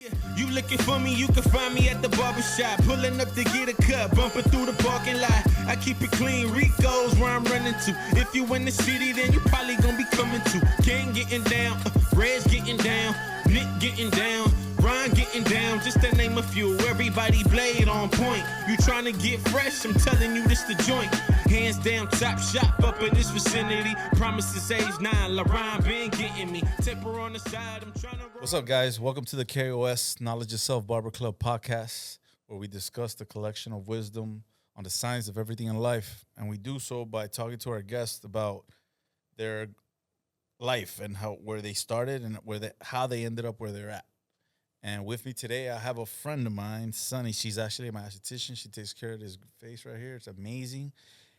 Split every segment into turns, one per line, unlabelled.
You looking for me, you can find me at the barbershop. Pulling up to get a cut, bumping through the parking lot. I keep it clean, Rico's where I'm running to. If you in the city, then you probably gonna be coming to. Gang getting down, Red's getting down, Nick getting down, Ron getting down, just to name a few. Everybody blade on point. You trying to get fresh, I'm telling you this the joint. Hands down, top shop up in this vicinity. Promises age 9, LaRon been getting me. Temper on the side, I'm trying to...
What's up, guys? Welcome to the K.O.S. Knowledge Yourself Barber Club podcast, where we discuss the collection of wisdom on the science of everything in life. And we do so by talking to our guests about their life and where they started and how they ended up where they're at. And with me today, I have a friend of mine, Sunny. She's actually my esthetician. She takes care of this face right here. It's amazing.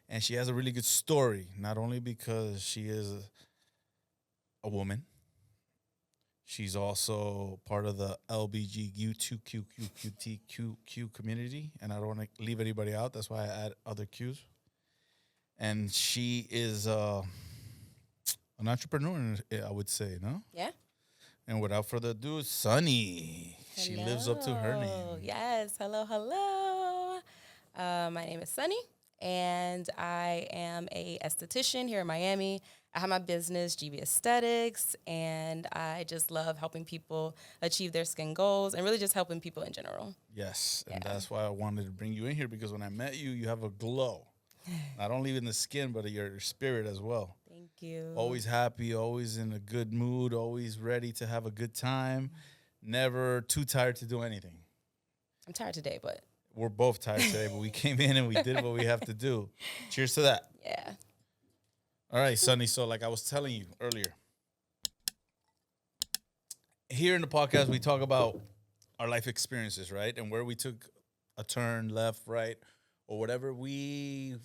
And she has a really good story, not only because she is a woman. She's also part of the LBGTQ community, and I don't want to leave anybody out. That's why I add other Qs. And she is an entrepreneur, I would say, no?
Yeah.
And without further ado, Sunny.
Hello.
She lives up to her name.
Yes. Hello. My name is Sunny, and I am a esthetician here in Miami. I have my business, GBAEsthetics, and I just love helping people achieve their skin goals and really just helping people in general.
Yes, and that's why I wanted to bring you in here, because when I met you, you have a glow. Not only in the skin, but your spirit as well.
Thank you.
Always happy, always in a good mood, always ready to have a good time, never too tired to do anything.
I'm tired today, but...
We're both tired today, but we came in and we did what we have to do. Cheers to that.
Yeah.
All right, Sunny. So like I was telling you earlier, here in the podcast, we talk about our life experiences, right? And where we took a turn left, right, or whatever we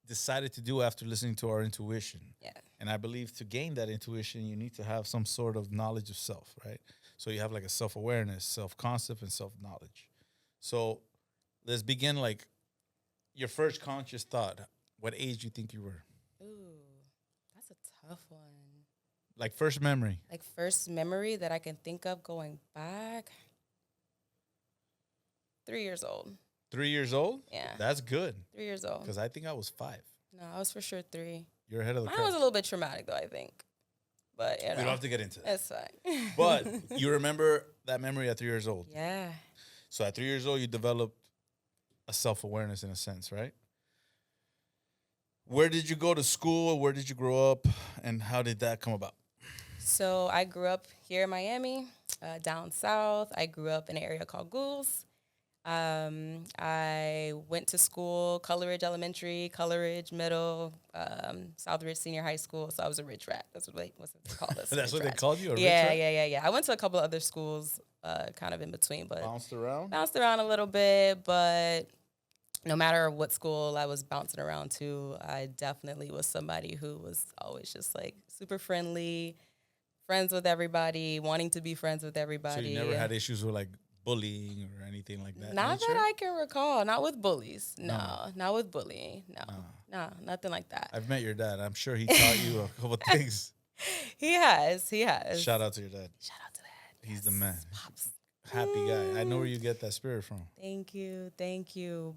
decided to do after listening to our intuition.
Yeah.
And I believe to gain that intuition, you need to have some sort of knowledge of self, right? So you have like a self-awareness, self-concept, and self-knowledge. So let's begin like your first conscious thought. What age do you think you were?
Ooh, that's a tough one.
Like first memory.
Like first memory that I can think of going back. 3 years old.
3 years old?
Yeah.
That's good.
3 years old.
Because I think I was 5.
No, I was for sure 3.
You're ahead of the
Mine
curve.
was a little bit traumatic, though, I think. But, you know.
We don't have to get into that.
It's fine.
But you remember that memory at 3 years old.
Yeah.
So at 3 years old, you developed a self-awareness in a sense, right? Where did you go to school? Where did you grow up? And how did that come about?
So I grew up here in Miami, down south. I grew up in an area called K.O.S. I went to school, Coleridge Elementary, Coleridge Middle, Southridge Senior High School. So I was a rich rat. That's what they called us.
That's what they called you? A rich
Yeah,
rat?
yeah. I went to a couple of other schools kind of in between. But
Bounced around
a little bit, but no matter what school I was bouncing around to, I definitely was somebody who was always just like super friendly, friends with everybody, wanting to be friends with everybody.
So you never had issues with like bullying or anything like that?
Not
nature?
that I can recall. Not with bullies. No, not with bullying. No, nothing like that.
I've met your dad. I'm sure he taught you a couple things.
He has.
Shout out to your dad.
Shout out to that.
He's the man.
Pops.
Happy guy. I know where you get that spirit from.
Thank you.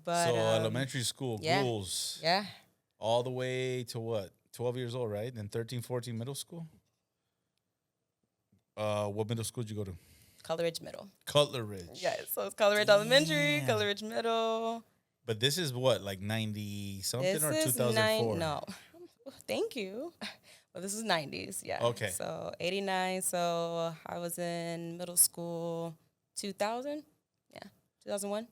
But
So elementary school,
yeah.
ghouls.
Yeah.
All the way to what? 12 years old, right? Then 13, 14, middle school? What middle school did you go to?
Coleridge Middle.
Cutler Ridge.
Yeah, so it's Coleridge Elementary, Coleridge Middle.
But this is what, like 90-something
This
or
is
2004?
No. Thank you. Well, this is 90s, yeah.
Okay.
So 89, so I was in middle school 2000. Yeah, 2001.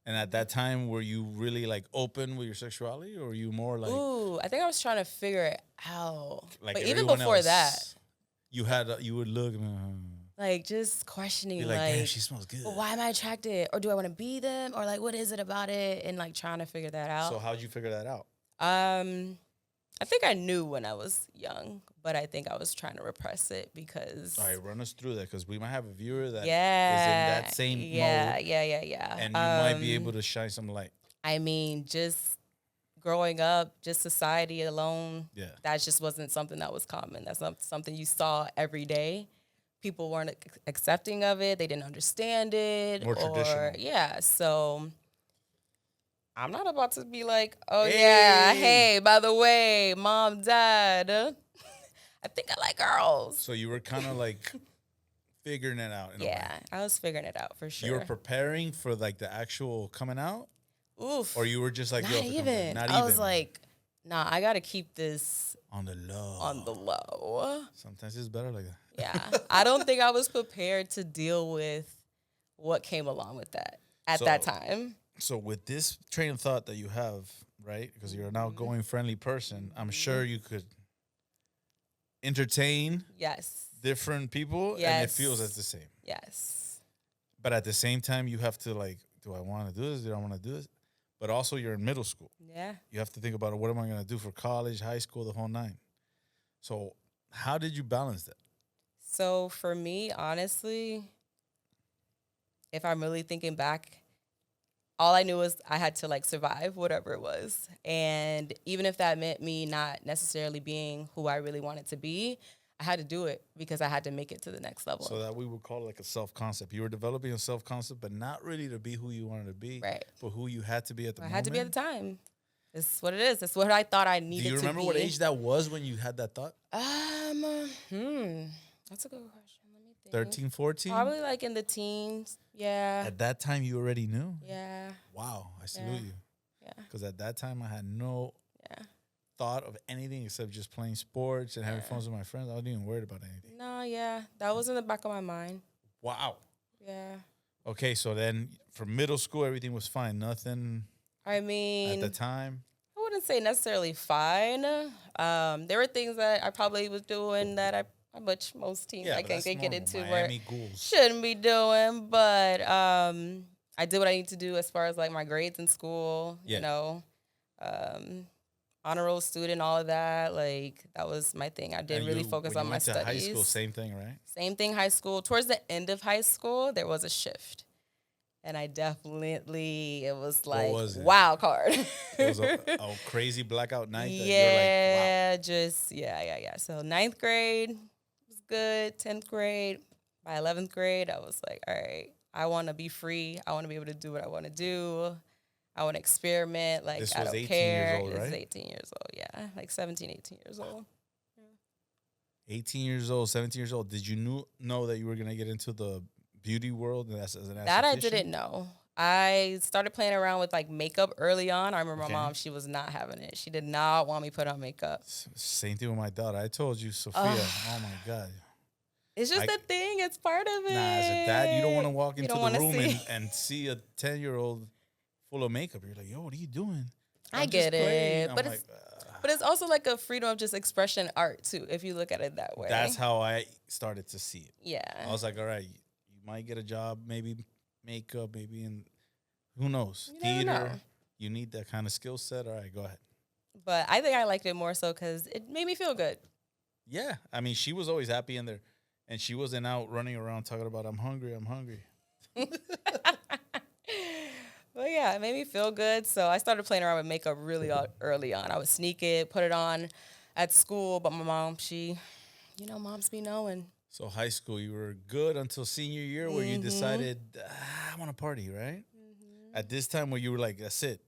And at that time, were you really like open with your sexuality, or were you more like...
Ooh, I think I was trying to figure it out.
Like
but even
everyone
before
else,
that,
you would look...
like just questioning,
Be like, damn, she smells good.
well, why am I attracted? Or do I want to be them? Or like, what is it about it? And like trying to figure that out.
So how'd you figure that out?
I think I knew when I was young, but I think I was trying to repress it because...
All right, run us through that, because we might have a viewer that is in
yeah,
that same mode.
Yeah.
And you might be able to shine some light.
I mean, just growing up, just society alone,
Yeah.
that just wasn't something that was common. That's not something you saw every day. people weren't accepting of it. They didn't understand it.
More traditional.
Yeah. So I'm not about to be like, oh,
Hey.
yeah, hey, by the way, mom, dad, I think I like girls.
So you were kind of like figuring it out in a way.
Yeah, I was figuring it out for sure.
You were preparing for like the actual coming out?
Oof.
Or you were just like,
Not
yo, if it comes out,
even.
not
I
even.
was like, nah, I got to keep this
on the low.
on the low.
Sometimes it's better like that.
Yeah. I don't think I was prepared to deal with what came along with that at that time.
So with this train of thought that you have, right? Because you're an outgoing, friendly person, I'm sure you could entertain
Yes.
different people and it
Yes.
feels as the same.
Yes.
But at the same time, you have to like, do I want to do this? Do I want to do this? But also you're in middle school.
Yeah.
You have to think about what am I going to do for college, high school, the whole nine. So how did you balance that?
So for me, honestly, if I'm really thinking back, all I knew was I had to like survive whatever it was. And even if that meant me not necessarily being who I really wanted to be, I had to do it because I had to make it to the next level.
So that we would call it like a self-concept. You were developing a self-concept, but not really to be who you wanted to be,
Right.
but who you had to be at the moment.
I had to be at the time. It's what it is. It's what I thought I needed to be.
Do you remember what age that was when you had that thought?
That's a good question. Let me think.
13, 14?
Probably like in the teens. Yeah.
At that time, you already knew?
Yeah.
Wow, I salute you.
Yeah.
Because at that time, I had no
Yeah.
thought of anything except just playing sports and having fun with my friends. I wasn't even worried about anything.
No, yeah. That was in the back of my mind.
Wow.
Yeah.
Okay, so then for middle school, everything was fine. Nothing
I mean,
at the time.
I wouldn't say necessarily fine. There were things that I probably was doing that which most teens I
but
can't
that's
get
normal.
into
Miami
where
ghouls.
shouldn't be doing. But I did what I need to do as far as like my grades in school.
Yeah.
You know, honor roll student, all of that. Like that was my thing. I did
And
really
you-
focus
when
on
you
my
went to
studies.
high school, same thing, right?
Same thing, high school. Towards the end of high school, there was a shift. And I definitely, it was like,
was it?
wild card.
It was a crazy blackout night. That
Yeah, yeah. So ninth grade was good. 10th grade. By 11th grade, I was like, all right, I want to be free. I want to be able to do what I want to do. I want to experiment. Like,
This
I
was
don't
18
care.
years old,
This is
right?
18 years old, yeah. Like 17, 18 years old.
18 years old, 17 years old. Did you know that you were going to get into the beauty world as an
That I
esthetician?
didn't know. I started playing around with like makeup early on. I remember
Okay.
my mom, she was not having it. She did not want me put on makeup.
Same thing with my daughter. I told you, Sophia. Oh my God.
It's just a thing. It's part of it.
Nah, as a dad, you don't want to walk
You
into
don't
the
wanna
room
see.
and see a 10-year-old full of makeup. You're like, yo, what are you doing?
I
I'm
get
just playing."
it.
I'm
But
like,
But it's also like a freedom of just expression art too, if you look at it that way.
that's how I started to see it.
Yeah.
I was like, all right, you might get a job, maybe makeup, maybe in, who knows,
You never
theater.
know.
You need that kind of skill set. All right, go ahead.
But I think I liked it more so because it made me feel good.
Yeah, I mean, she was always happy in there, and she wasn't out running around talking about I'm hungry.
But yeah, it made me feel good. So I started playing around with makeup really early on. I would sneak it, put it on at school. But my mom, moms be knowing.
So high school, you were good until senior year where you decided, I want to party, right? At this time where you were like, that's it.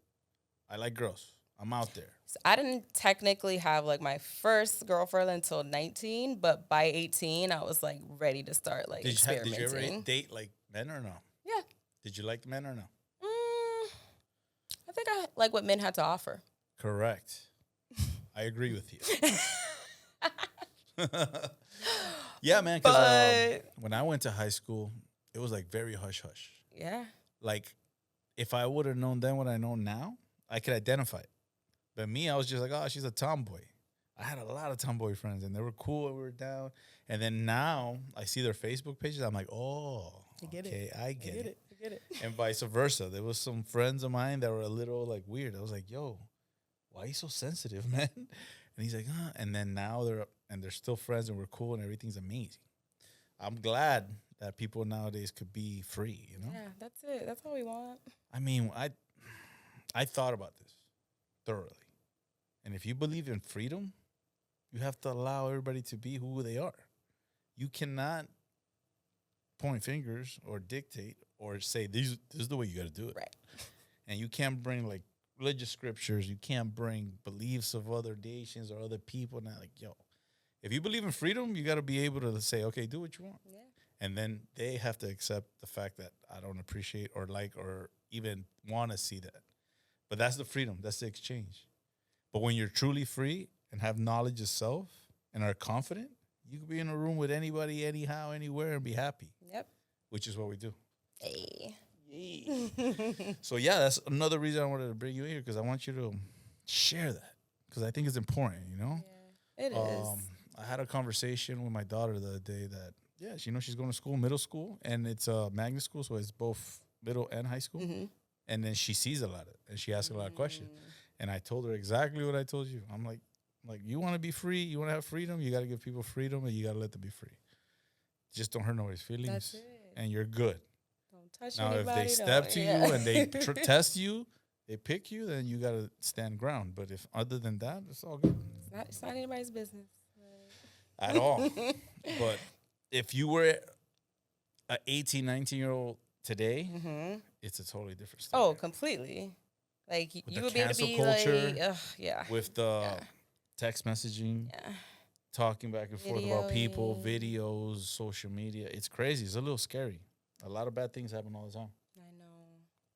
I like girls. I'm out there.
So I didn't technically have like my first girlfriend until 19, but by 18, I was like ready to start like
Did
experimenting.
you ever date like men or no?
Yeah.
Did you like men or no?
I think I like what men had to offer.
Correct. I agree with you. Yeah, man. Because when I went to high school, it was like very hush hush.
Yeah.
Like, if I would have known then what I know now, I could identify it. But me, I was just like, oh, she's a tomboy. I had a lot of tomboy friends, and they were cool, and we were down. And then now I see their Facebook pages. I'm like, oh, I get it. I get it. And vice versa. There was some friends of mine that were a little like weird. I was like, yo, why are you so sensitive, man? And he's like, huh. And then now they're still friends, and we're cool, and everything's amazing. I'm glad that people nowadays could be free, you know?
Yeah, that's it. That's all we want.
I mean, I thought about this thoroughly. And if you believe in freedom, you have to allow everybody to be who they are. You cannot point fingers or dictate or say this is the way you got to do it.
Right.
And you can't bring like religious scriptures. You can't bring beliefs of other nations or other people. Now, like, yo, if you believe in freedom, you got to be able to say, okay, do what you want.
Yeah.
And then they have to accept the fact that I don't appreciate or like or even want to see that. But that's the freedom. That's the exchange. But when you're truly free and have knowledge of self and are confident, you can be in a room with anybody, anyhow, anywhere, and be happy.
Yep.
Which is what we do.
Hey.
So, yeah, that's another reason I wanted to bring you here, because I want you to share that, because I think it's important, you know?
Yeah, it is.
I had a conversation with my daughter the other day that, yeah, she's going to school, middle school, and it's a magnet school, so it's both middle and high school.
Mm-hmm.
And then she sees a lot of it, and she asks a lot of questions. And I told her exactly what I told you. I'm like, you want to be free, you want to have freedom, you got to give people freedom, and you got to let them be free. Just don't hurt nobody's feelings,
That's it.
and you're good.
Don't touch
Now,
anybody.
if they step to you and they test you, they pick you, then you got to stand ground. But if other than that, it's all good.
It's not anybody's business.
At all. But if you were an 18, 19-year-old today, it's a totally different story.
Oh, completely. Like,
With
you
the
would be able to
cancel
be
culture,
like, yeah.
With the text messaging,
Yeah.
talking back and forth about people, videos, social media. It's crazy. It's a little scary. A lot of bad things happen all the time.
I know.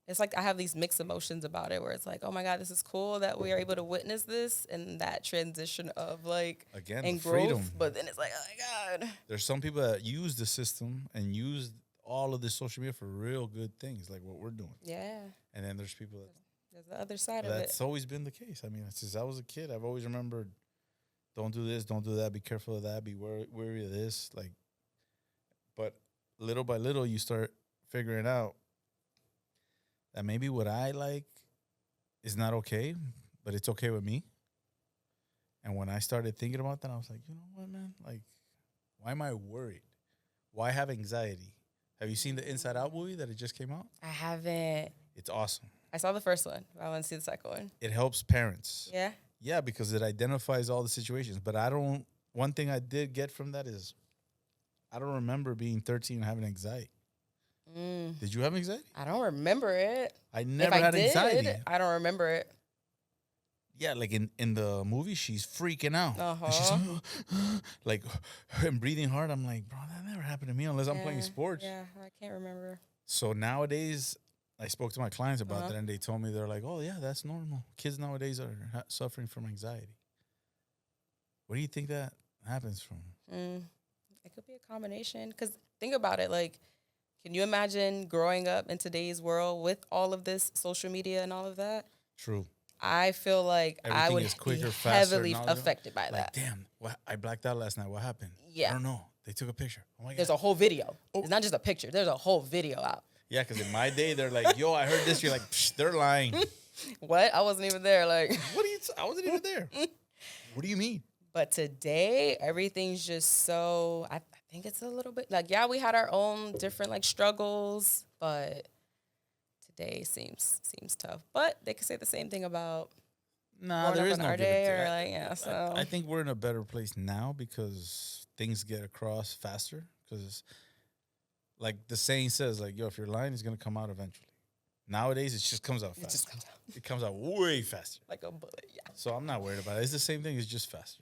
It's like I have these mixed emotions about it, where it's like, oh my God, this is cool that we are able to witness this and that transition of like,
Again,
and
the
growth.
freedom.
But then it's like, oh my God.
There's some people that use the system and use all of this social media for real good things, like what we're doing.
Yeah.
And then there's people that
There's the other side of it.
that's always been the case. I mean, since I was a kid, I've always remembered, don't do this, don't do that, be careful of that, be wary of this. Like, but little by little, you start figuring out that maybe what I like is not okay, but it's okay with me. And when I started thinking about that, I was like, you know what, man? Like, why am I worried? Why have anxiety? Have you seen the Inside Out movie that it just came out?
I haven't.
It's awesome.
I saw the first one. I want to see the second one.
It helps parents.
Yeah.
Yeah, because it identifies all the situations. But one thing I did get from that is I don't remember being 13 and having anxiety. Did you have anxiety?
I don't remember it.
I never had anxiety.
I don't remember it.
Yeah, like in the movie, she's freaking out. And she's like, and breathing hard. I'm like, bro, that never happened to me unless I'm playing sports.
Yeah, I can't remember.
So nowadays, I spoke to my clients about that, and they told me, they're like, oh, yeah, that's normal. Kids nowadays are suffering from anxiety. What do you think that happens from?
It could be a combination. Because think about it. Like, can you imagine growing up in today's world with all of this social media and all of that?
True.
I feel like
Everything
I would
is quicker,
be
faster,
heavily
knowledgeable.
affected by
Like,
that.
damn, I blacked out last night. What happened?
Yeah.
I don't know. They took a picture. Oh, my God.
There's a whole video. It's not just a picture. There's a whole video out.
Yeah, because in my day, they're like, yo, I heard this. You're like, psh, they're lying.
What? I wasn't even there. Like,
What are you? I wasn't even there. What do you mean?
but today, everything's just so, I think it's a little bit, like, yeah, we had our own different, like, struggles, but today seems tough. But they could say the same thing about
Nah, there
growing
is
up in
no
our
give and
day,
take.
or like, yeah, so.
I think we're in a better place now because things get across faster. Because, like the saying says, like, yo, if you're lying, it's gonna come out eventually. Nowadays, it just comes out
It
faster.
just comes out
It comes out way faster.
like a bullet, yeah.
So I'm not worried about it. It's the same thing. It's just faster.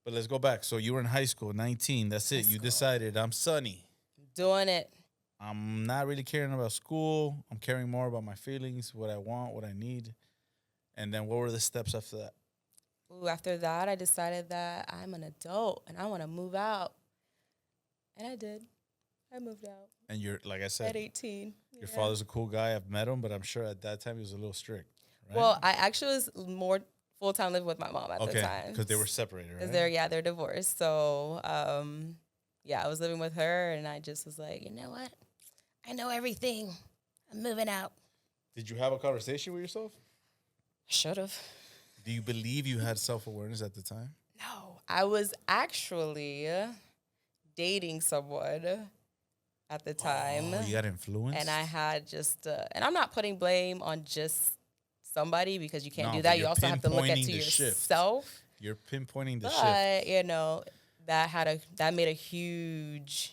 But let's go back. So you were in high school, 19. That's it. You decided, I'm Sunny.
Doing it.
I'm not really caring about school. I'm caring more about my feelings, what I want, what I need. And then what were the steps after that?
Ooh, after that, I decided that I'm an adult and I want to move out. And I did. I moved out
And you're, like I said,
at 18.
your
Yeah.
father's a cool guy. I've met him, but I'm sure at that time he was a little strict. Right?
Well, I actually was more full-time living with my mom at the
okay,
time.
because they were separated, right?
Because they're divorced. So, yeah, I was living with her, and I just was like, you know what? I know everything. I'm moving out.
Did you have a conversation with yourself?
I should have.
Do you believe you had self-awareness at the time?
No, I was actually dating someone at the time.
Oh, you got influenced?
And I had just, and I'm not putting blame on just somebody, because you can't
No,
do
but
that. You
you're
also have to look at
pinpointing
to
the shift.
yourself.
You're pinpointing the shift.
But, you know, that made a huge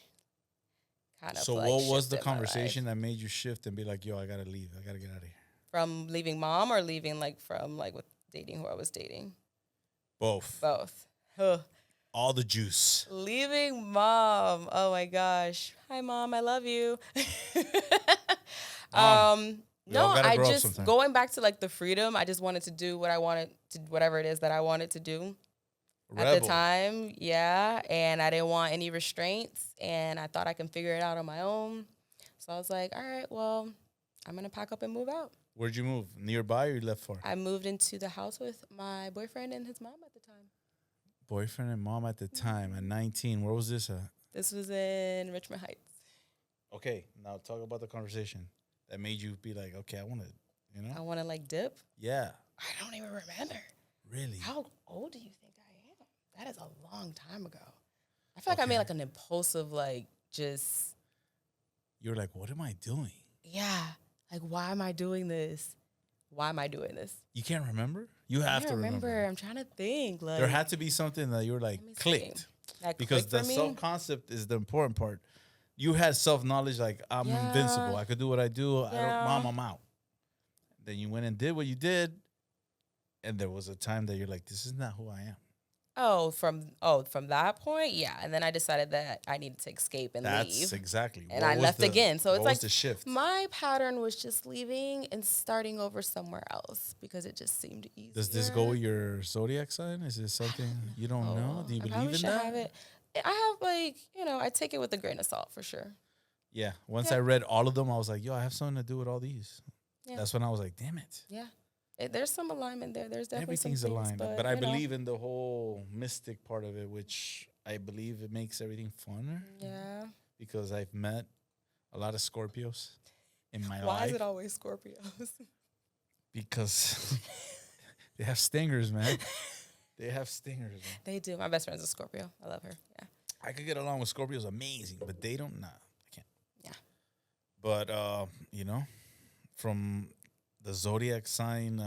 kind of
So
like
what was the
shifted my life.
conversation that made you shift and be like, yo, I gotta leave. I gotta get out of here?
From leaving mom or leaving like from like with dating who I was dating?
Both.
Both. Ugh.
All the juice.
Leaving mom. Oh my gosh. Hi mom, I love you.
We all
No,
gotta
I
grow up
just
sometime.
going back to like the freedom. I just wanted to do what I wanted to, whatever it is that I wanted to do at the
Rebel.
time. Yeah, and I didn't want any restraints, and I thought I can figure it out on my own. So I was like, all right, well, I'm gonna pack up and move out.
Where'd you move? Nearby or you left far?
I moved into the house with my boyfriend and his mom at the time.
Boyfriend and mom at the time at 19. Where was this at?
This was in Richmond Heights.
Okay, now talk about the conversation that made you be like, okay, I want to,
I want to like dip.
Yeah.
I don't even remember.
Really?
How old do you think I am? That is a long time ago. I feel like I made like an impulsive, like just.
You're like, what am I doing?
Yeah. Like, why am I doing this? Why am I doing this?
You can't remember? You have to remember.
I'm trying to think. Like,
There had to be something that you were like,
let me see.
clicked.
That
Because
clicked
the
for me.
self-concept is the important part. You had self-knowledge like, I'm
Yeah.
invincible. I could do what I do.
Yeah.
Mom, I'm out. Then you went and did what you did. And there was a time that you're like, this is not who I am.
From that point, yeah. And then I decided that I needed to escape and leave.
That's exactly.
And I left again. So it's
what
like
was the shift?
my pattern was just leaving and starting over somewhere else because it just seemed easier.
Does this go with your zodiac sign? Is it something you don't know? Do you
I
believe
probably
in
should
that?
have it. I have like, I take it with a grain of salt for sure.
Yeah. Once
Yeah.
I read all of them, I was like, yo, I have something to do with all these.
Yeah.
That's when I was like, damn it.
Yeah. There's some alignment there. There's definitely
Everything's
some things,
aligned. But I believe in the whole mystic part of it, which I believe it makes everything funner.
Yeah.
Because I've met a lot of Scorpios in my life.
Why is it always Scorpios?
Because they have stingers, man. They have stingers, man.
They do. My best friend's a Scorpio. I love her. Yeah.
I could get along with Scorpios amazing, but they don't. Nah, I can't.
Yeah.
But, from the zodiac sign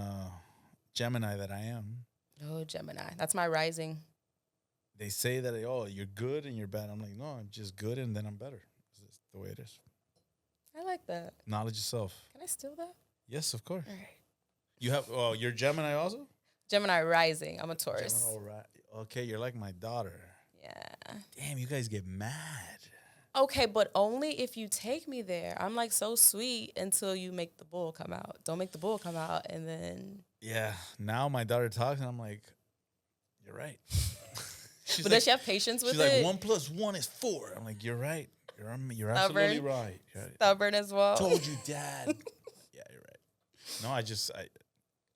Gemini that I am,
Oh, Gemini. That's my rising.
they say that, oh, you're good and you're bad. I'm like, no, I'm just good and then I'm better. It's just the way it is.
I like that.
Knowledge of self.
Can I steal that?
Yes, of course.
All right.
You have, you're Gemini also?
Gemini rising. I'm a Taurus.
Gemini, right. Okay, you're like my daughter.
Yeah.
Damn, you guys get mad.
Okay, but only if you take me there. I'm like so sweet until you make the bull come out. Don't make the bull come out, and then.
Yeah. Now my daughter talks, and I'm like, you're right.
But does she have patience with
she's
it?
like, 1 + 1 is 4. I'm like, you're right. You're absolutely right.
Stubborn as well.
Told you, Dad. Yeah, you're right. No,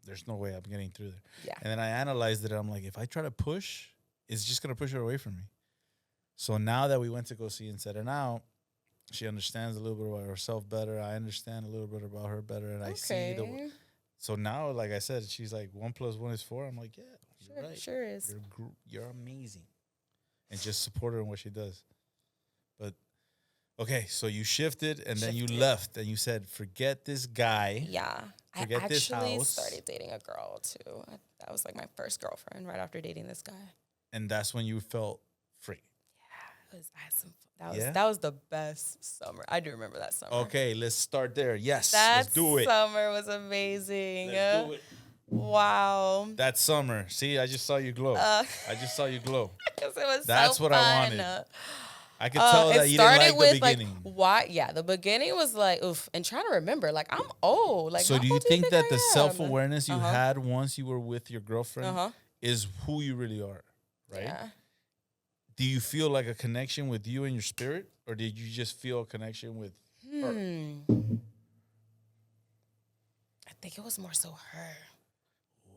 there's no way I'm getting through there.
Yeah.
And then I analyzed it. I'm like, if I try to push, it's just going to push her away from me. So now that we went to go see Inside and Out, she understands a little bit about herself better. I understand a little bit about her better. And I see so now, like I said, she's like, 1 + 1 is 4. I'm like, yeah, you're right.
Sure is.
You're amazing. And just support her in what she does. But, okay, so you shifted and then you left and you said, forget this guy.
Yeah.
Forget
I
this
actually
house.
started dating a girl, too. That was like my first girlfriend right after dating this guy.
And that's when you felt free.
Yeah. I had some fun. That was the best summer. I do remember that summer.
Okay, let's start there. Yes,
That
let's do it.
summer was amazing.
Let's do it.
Wow.
That summer. See, I just saw you glow. I just saw you glow.
It was
That's
so
what
fun.
I wanted. I could tell that you didn't like the beginning.
Why? Yeah, the beginning was like, oof. And trying to remember, like, I'm old. Like,
so
how
do you
old
think that
I
the
am?
self-awareness you had once you were with your girlfriend is who you really are, right?
Yeah.
Do you feel like a connection with you and your spirit? Or did you just feel a connection with her?
I think it was more so her.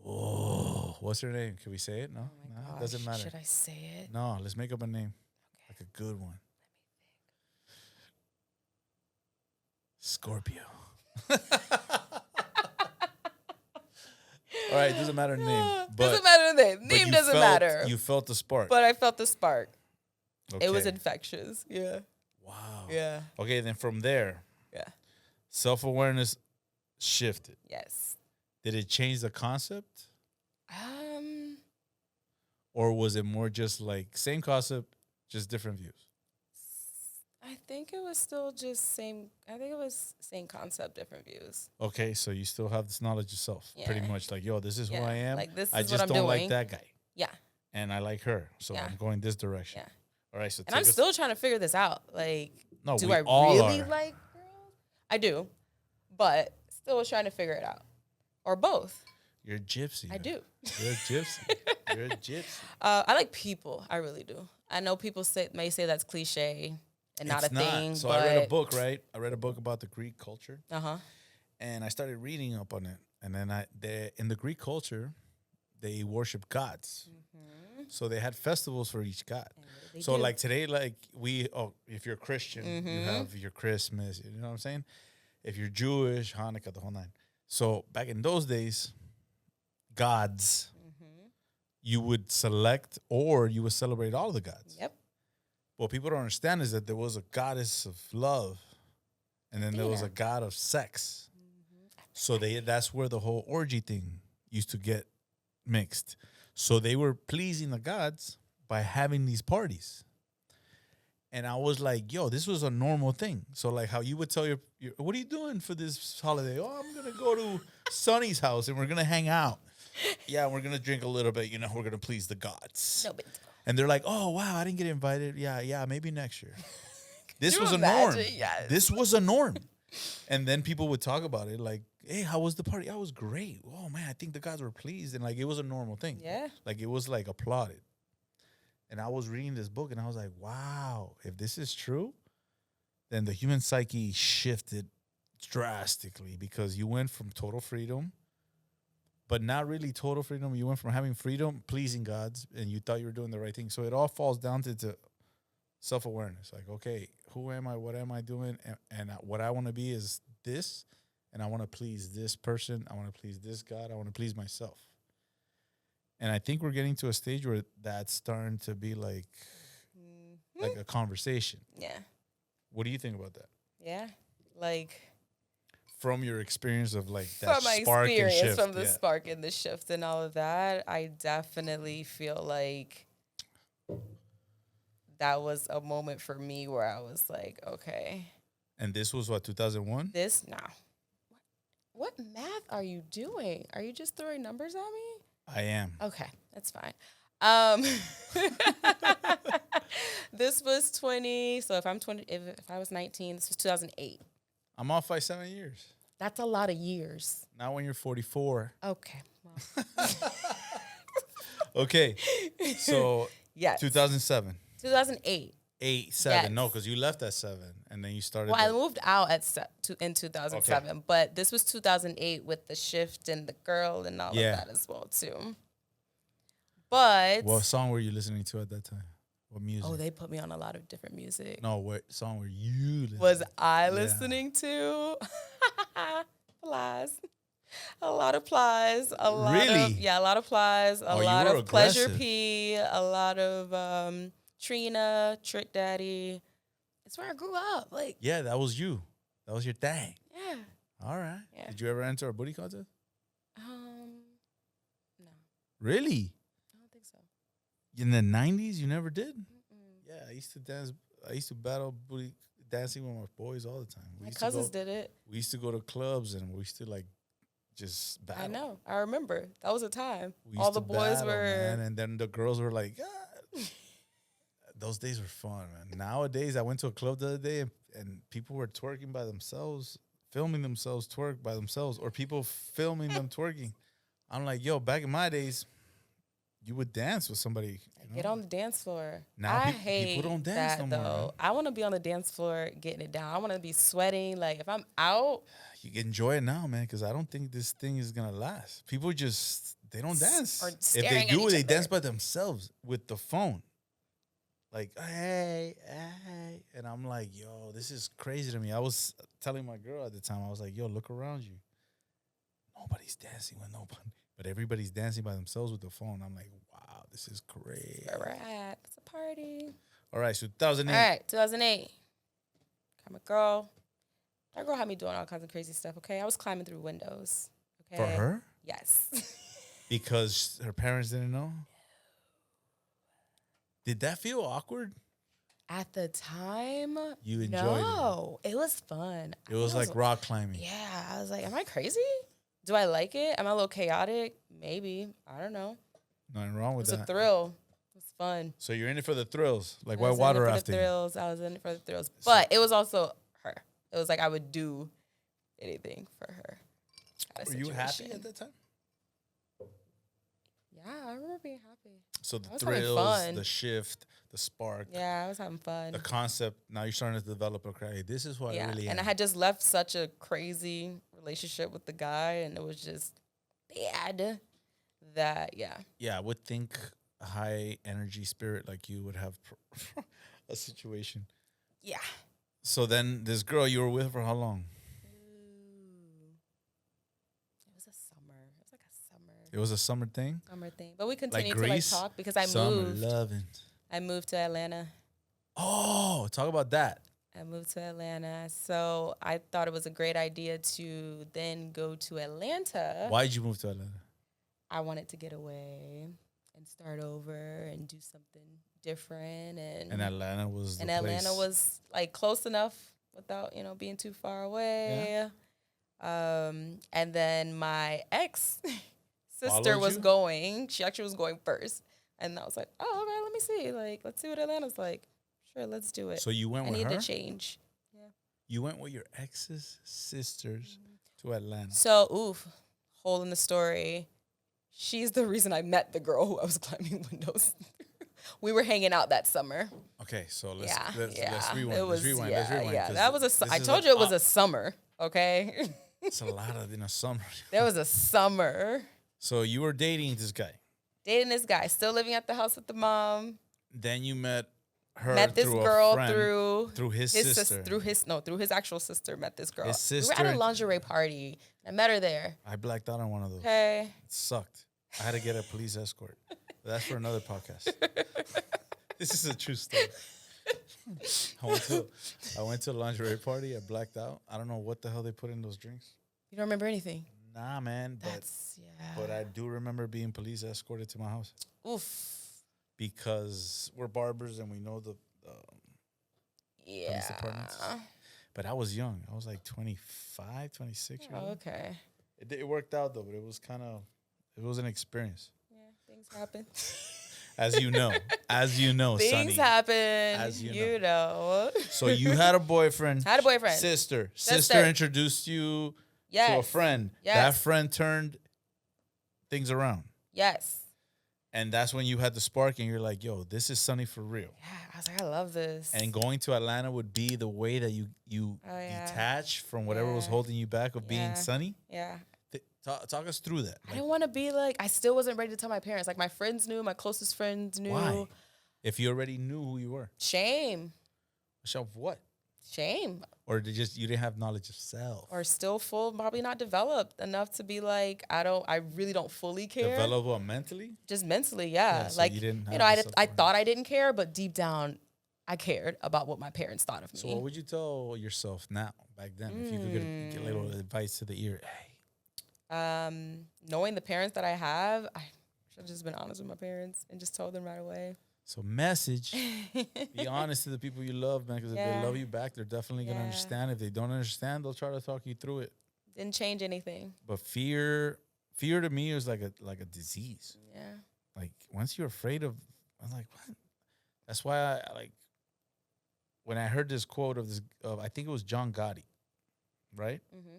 Oh, what's her name? Can we say it? No,
Gosh,
it doesn't matter.
Should I say it?
No, let's make up a name. Like a good one. Scorpio. All right, doesn't matter the name. But,
doesn't matter the name. Name doesn't matter.
You felt the spark.
But I felt the spark.
Okay.
It was infectious. Yeah.
Wow.
Yeah.
Okay, then from there,
Yeah.
self-awareness shifted.
Yes.
Did it change the concept? Or was it more just like same concept, just different views?
I think it was still just same. I think it was same concept, different views.
Okay, so you still have this knowledge of self, pretty
Yeah.
much. Like, yo, this is who
Yeah.
I am.
Like, this
I
is
just
what I'm
don't like
doing.
that guy,
Yeah.
and I like her, so
Yeah.
I'm going this direction.
Yeah.
All right, so
And I'm still trying to figure this out. Like,
No,
do
we
I
all
really
are.
like girls? I do, but still trying to figure it out, or both.
You're a gypsy.
I
man.
do.
You're a gypsy. You're a gypsy.
I like people. I really do. I know people may say that's cliche and not
It's
a thing.
So
but
I read a book, right? I read a book about the Greek culture,
Uh-huh.
and I started reading up on it. And then in the Greek culture, they worship gods. So they had festivals for each god.
They
So
do.
like today, like if you're Christian, you have your Christmas. You know what I'm saying? If you're Jewish, Hanukkah, the whole nine. So back in those days, gods, you would select or you would celebrate all the gods.
Yep.
What people don't understand is that there was a goddess of love, and then there was a god of sex. So that's where the whole orgy thing used to get mixed. So they were pleasing the gods by having these parties. And I was like, yo, this was a normal thing. So like how you would tell your what are you doing for this holiday? Oh, I'm going to go to Sonny's house and we're going to hang out. Yeah, we're going to drink a little bit. You know, we're going to please the gods.
No, but
And they're like, oh, wow, I didn't get invited. Yeah, maybe next year. This
you
was a norm.
imagine? Yes.
This was a norm. And then people would talk about it like, hey, how was the party? Oh, it was great. Oh, man, I think the guys were pleased. And like, it was a normal thing.
Yeah.
Like, it was like applauded. And I was reading this book and I was like, wow, if this is true, then the human psyche shifted drastically because you went from total freedom, but not really total freedom. You went from having freedom, pleasing gods, and you thought you were doing the right thing. So it all falls down to self-awareness. Like, okay, who am I? What am I doing? And what I want to be is this, and I want to please this person. I want to please this God. I want to please myself. And I think we're getting to a stage where that's starting to be like a conversation.
Yeah.
What do you think about that?
Yeah. Like,
From your experience of like that
from my
spark and
experience,
shift.
from the spark and the shift and all of that, I definitely feel like that was a moment for me where I was like, okay,
And this was what, 2001?
this now. What math are you doing? Are you just throwing numbers at me?
I am.
Okay, that's fine. This was 20. So if I'm 20, if I was 19, this was 2008.
I'm off by 7 years.
That's a lot of years.
Not when you're 44.
Okay. Well,
Okay. So
yes.
2007.
2008.
8, 7.
Yes.
No, because you left at 7. And then you started.
Well, I moved out in 2007,
Okay.
but this was 2008 with the shift and the girl and all
Yeah.
of that as well too. But
What song were you listening to at that time? What music?
oh, they put me on a lot of different music.
No, what song were you listening
Was I
Yeah.
listening to? Plies. A lot of Plies. A lot
Really?
of a lot of Plies. A
Oh, you
lot
were
of Pleasure
aggressive.
P. A lot of Trina, Trick Daddy. It's where I grew up. Like,
Yeah, that was you. That was your thing.
yeah.
All right.
Yeah.
Did you ever enter a booty contest?
No,
Really?
I don't think so.
In the 90s, you never did? Yeah, I used to dance. I used to battle booty dancing with my boys all the time.
My cousins did it.
We used to go to clubs and we used to like just battle.
I know. I remember. That was a time.
We
All
used
the
to
boys
battle,
were.
man, and then the girls were like, ah. Those days were fun, man. Nowadays, I went to a club the other day and people were twerking by themselves, filming themselves twerk by themselves, or people filming them twerking. I'm like, yo, back in my days, you would dance with somebody. You
Get
know?
on the dance floor.
Now
I
people
hate
don't dance
that
no more,
though.
man.
I want to be on the dance floor getting it down. I want to be sweating. Like if I'm out,
You can enjoy it now, man, because I don't think this thing is gonna last. People just they don't dance.
Or
If
staring
they
at
do,
each
they
other.
dance by themselves with the phone. Like, hey, and I'm like, yo, this is crazy to me. I was telling my girl at the time, I was like, yo, look around you. Nobody's dancing with nobody, but everybody's dancing by themselves with the phone. I'm like, wow, this is great.
where we're at. It's a party.
All right, so 2008.
All right, 2008. I'm a girl. That girl had me doing all kinds of crazy stuff. Okay, I was climbing through windows. Okay,
For her?
Yes.
Because her parents didn't know? Did that feel awkward?
At the time,
You enjoyed
no, it was fun.
It was like rock climbing.
Yeah, I was like, am I crazy? Do I like it? Am I a little chaotic? Maybe. I don't know.
Nothing wrong with
It was
that.
a thrill. It was fun.
So you're in it for the thrills, like
I
white
was
water
in it for
rafting.
the thrills. I was in it for the thrills. But it was also her. It was like I would do anything for her.
Were you happy at that time?
Yeah, I remember being happy.
So the
I was having
thrills,
fun.
the shift, the spark,
Yeah, I was having fun.
the concept. Now you're starting to develop a cry. This is what I really am.
And I had just left such a crazy relationship with the guy, and it was just bad. That
Yeah, I would think a high energy spirit like you would have a situation.
Yeah.
So then this girl you were with for how long?
It was a summer. It was like a summer.
It was a summer thing?
Summer thing. But we continued to
Greece?
talk because I
Summer
moved.
loving.
I moved to Atlanta.
Oh, talk about that.
I moved to Atlanta. So I thought it was a great idea to then go to Atlanta.
Why did you move to Atlanta?
I wanted to get away and start over and do something different. And
Atlanta was the
Atlanta
place.
was like close enough without, being too far away. And then my ex sister
Followed
was
you?
going. She actually was going first. And I was like, oh, okay, let me see. Like, let's see what Atlanta's like. Sure, let's do it.
So you went
I
with
need
her?
to change. Yeah.
You went with your ex's sisters to Atlanta.
So, hole in the story. She's the reason I met the girl who I was climbing windows. We were hanging out that summer.
Okay, so let's
It
rewind.
was,
let's rewind.
yeah,
Let's rewind.
yeah.
'cause
That was I told you it was a summer. Okay.
It's a lot in a summer.
There was a summer.
So you were dating this guy.
Dating this guy, still living at the house with the mom.
Then you met her.
Met this
through a
girl
friend,
through
his sister.
Through his actual sister. Met this girl.
His
We
sister.
were at a lingerie party. I met her there.
I blacked out on one of those.
Okay.
It sucked. I had to get a police escort. But that's for another podcast. This is a true story. I went to a lingerie party. I blacked out. I don't know what the hell they put in those drinks.
You don't remember anything?
Nah, man. But I do remember being police escorted to my house.
Oof.
Because we're barbers and we know the police departments. But I was young. I was like 25, 26 years
Oh,
old.
okay.
It worked out, though, but it was an experience.
Yeah, things happen.
As you know.
Things
Sonny.
happen.
As you
know.
So you had a boyfriend.
Had a boyfriend.
Sister
Sister.
introduced you to a
Yes.
friend.
Yes.
That friend turned things around.
Yes.
And that's when you had the spark and you're like, yo, this is Sonny for real.
Yeah, I was like, I love this.
And going to Atlanta would be the way that you
yeah.
detach from whatever was
Yeah.
holding you back of being
Yeah.
Sonny.
Yeah.
Talk us through that.
I didn't want to be like, I still wasn't ready to tell my parents. Like, my friends knew, my closest friends knew.
Why? If you already knew who you were.
Shame.
Of what?
Shame.
Or you didn't have knowledge of self.
Or still probably not developed enough to be like, I really don't fully care.
Develop what, mentally?
Just mentally, yeah.
So
like,
you didn't have
I
the self-awareness.
thought I didn't care, but deep down, I cared about what my parents thought of me.
So what would you tell yourself now, back then, if you could get a little advice to the ear? Hey.
Knowing the parents that I have, I should have just been honest with my parents and just told them right away.
So message, be honest to the people you love, man, because if
Yeah.
they love you back, they're definitely going to
Yeah.
understand. If they don't understand, they'll try to talk you through it.
Didn't change anything.
But fear to me is like a disease.
Yeah.
Like once you're afraid of, I'm like, what? That's why I like, when I heard this quote of I think it was John Gotti, right?
Mm-hmm.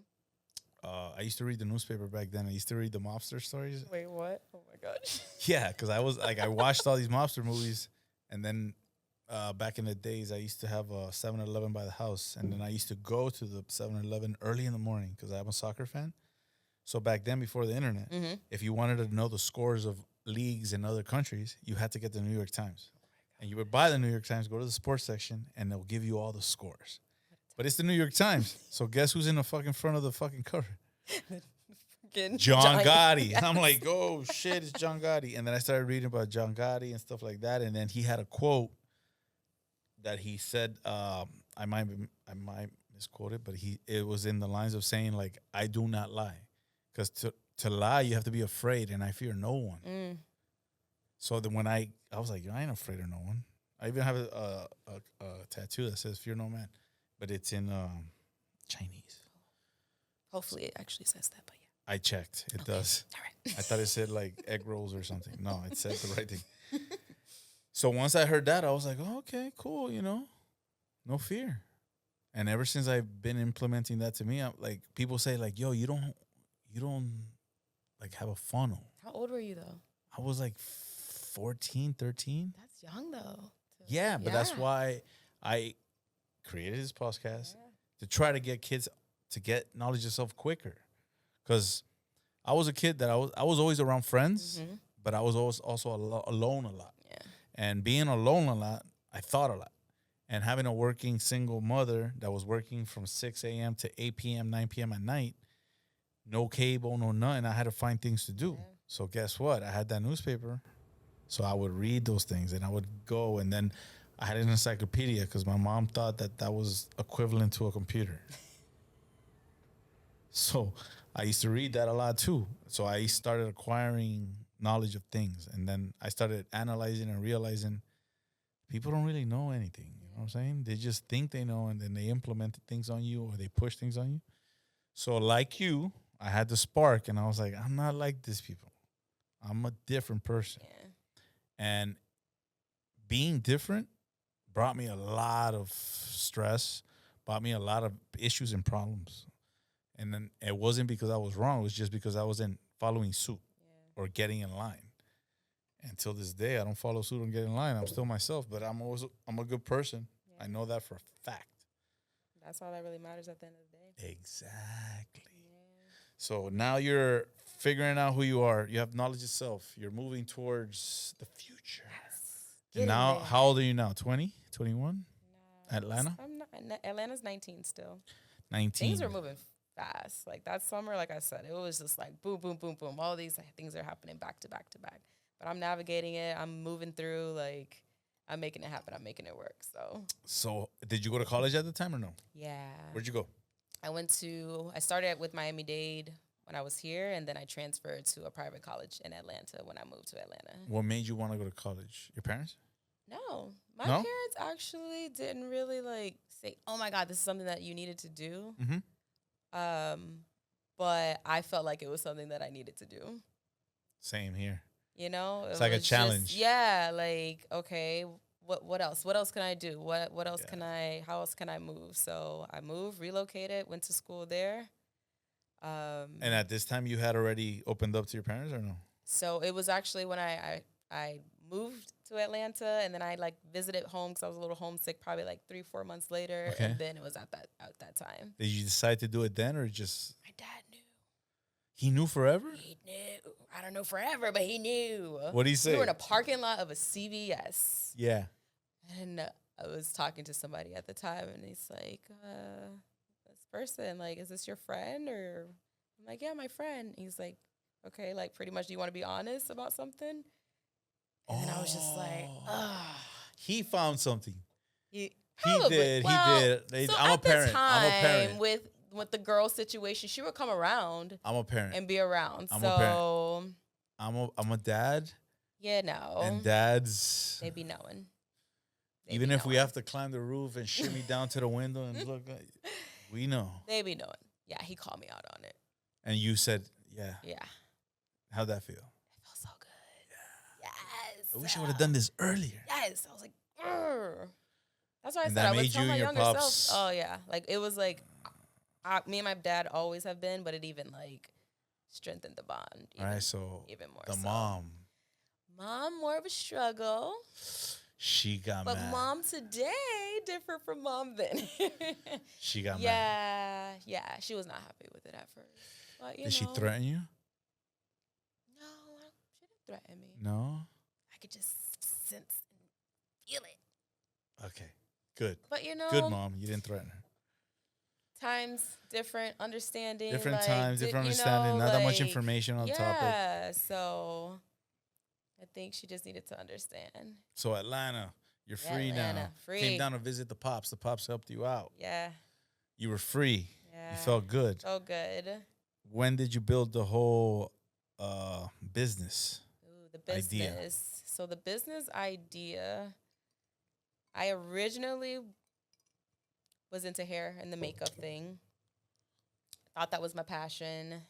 I used to read the newspaper back then. I used to read the mobster stories.
Wait, what? Oh my gosh.
Yeah, because I was like, I watched all these mobster movies, and then back in the days, I used to have a 7-Eleven by the house, and then I used to go to the 7-Eleven early in the morning because I'm a soccer fan. So back then, before the internet, if you wanted to know the scores of leagues in other countries, you had to get the New York Times, and you would buy the New York Times, go to the sports section, and they'll give you all the scores. But it's the New York Times, so guess who's in the fucking front of the fucking cover? John Gotti.
Yes.
And I'm like, oh shit, it's John Gotti. And then I started reading about John Gotti and stuff like that. And then he had a quote that he said, I might misquote it, but it was in the lines of saying like, I do not lie. Because to lie, you have to be afraid, and I fear no one. So then when I was like, I ain't afraid of no one. I even have a tattoo that says "Fear No Man," but it's in Chinese.
Hopefully, it actually says that. But yeah,
I checked. It does.
all right.
I thought it said like egg rolls or something. No, it said the right thing. So once I heard that, I was like, oh, okay, cool. No fear. And ever since I've been implementing that to me, I'm like, people say like, yo, you don't like have a funnel.
How old were you though?
I was like 14, 13.
That's young though.
Yeah, but that's why I created this podcast to try to get kids to get knowledge of self quicker. Because I was a kid that I was always around friends, but I was always also alone a lot.
Yeah.
And being alone a lot, I thought a lot. And having a working single mother that was working from 6 a.m. to 8 p.m., 9 p.m. at night, no cable, no nothing, I had to find things to do. Yeah. So guess what? I had that newspaper. So I would read those things and I would go. And then I had an encyclopedia because my mom thought that was equivalent to a computer. So I used to read that a lot too. So I started acquiring knowledge of things. And then I started analyzing and realizing people don't really know anything. You know what I'm saying? They just think they know and then they implement things on you or they push things on you. So like you, I had the spark and I was like, I'm not like these people. I'm a different person. Yeah. And being different brought me a lot of stress, brought me a lot of issues and problems. And then it wasn't because I was wrong. It was just because I wasn't following suit or getting in line. Until this day, I don't follow suit and get in line. I'm still myself, but I'm a good person. Yeah. I know that for a fact.
That's all that really matters at the end of the day.
Exactly. Yeah. So now you're figuring out who you are. You have knowledge of self. You're moving towards the future. Yes. And now, how old are you now? 20? 21? No, Atlanta?
I'm not. Atlanta's 19 still.
19.
Things are moving fast. Like that summer, like I said, it was just like boom, boom, boom, boom. All these things are happening back to back to back. But I'm navigating it. I'm moving through. Like I'm making it happen. I'm making it work.
So did you go to college at the time or no?
Yeah.
Where'd you go?
I started with Miami-Dade when I was here, and then I transferred to a private college in Atlanta when I moved to Atlanta.
What made you want to go to college? Your parents?
No. My parents actually didn't really like say, oh my God, this is something that you needed to do. Mm-hmm. But I felt like it was something that I needed to do.
Same here.
You know?
It's like a challenge.
Like, okay, what else? What else can I do? What else can how else can I move? So I moved, relocated, went to school there.
And at this time you had already opened up to your parents or no?
So it was actually when I moved to Atlanta, and then I like visited home because I was a little homesick, probably like 3-4 months later. Okay. And then it was at that time.
Did you decide to do it then or just?
My dad knew.
He knew forever?
He knew. I don't know forever, but he knew.
What did he say?
We were in a parking lot of a CVS.
Yeah.
And I was talking to somebody at the time, and he's like, this person, like, is this your friend? Or I'm like, yeah, my friend. He's like, okay, like, pretty much, do you want to be honest about something? And then I was just like,
he found something.
He
did. Well, he did.
So
I'm a parent.
I'm
a parent.
With the girl situation, she would come around.
I'm a parent.
And be around.
I'm a parent. I'm a dad.
Yeah, no.
And dads.
They be knowing.
Even if we have to climb the roof and shimmy down to the window and look, we know.
They be knowing. Yeah, he called me out on it.
And you said, yeah.
Yeah.
How'd that feel?
It felt so good. Yeah. Yes.
I wish I would have done this earlier.
Yes. I was like, Urgh. That's why I
and
said
that
I would
made
tell
you
my
and your
younger
pops.
self. Oh, yeah. Like, it was like, me and my dad always have been, but it even, like, strengthened the bond.
All right, so
even more
the mom.
Mom, more of a struggle.
She got mad.
But mom today, different from mom then.
She got mad.
Yeah. She was not happy with it at first. But,
Did she threaten you?
No, she didn't threaten me.
No?
I could just sense and feel it.
Okay, good.
But,
good mom. You didn't threaten her.
Times, different understanding.
Different times, different understanding. Not that much information on topic.
Yeah, so I think she just needed to understand.
So Atlanta, you're free now.
Free.
Came down to visit the Pops. The Pops helped you out.
Yeah.
You were free.
Yeah.
You felt good.
So good.
When did you build the whole business?
Ooh, the business.
Idea?
So the business idea I originally was into hair and the makeup thing. Thought that was my passion.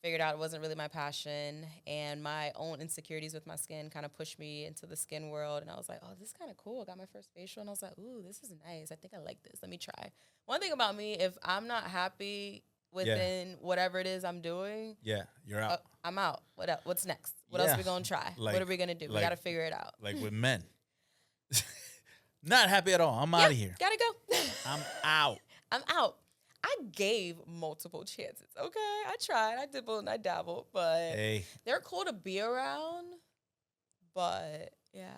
Figured out it wasn't really my passion. And my own insecurities with my skin kind of pushed me into the skin world. And I was like, oh, this is kind of cool. I got my first facial. And I was like, ooh, this is nice. I think I like this. Let me try. One thing about me, if I'm not happy within whatever it is I'm doing,
you're out.
I'm out. What's next? What else are we going to try?
Like,
what are we going to do? We got to figure it out.
Like with men. Not happy at all. I'm out of here.
Gotta go.
I'm out.
I'm out. I gave multiple chances. Okay, I tried. I dibbled and I dabbled, but they're cool to be around. But yeah,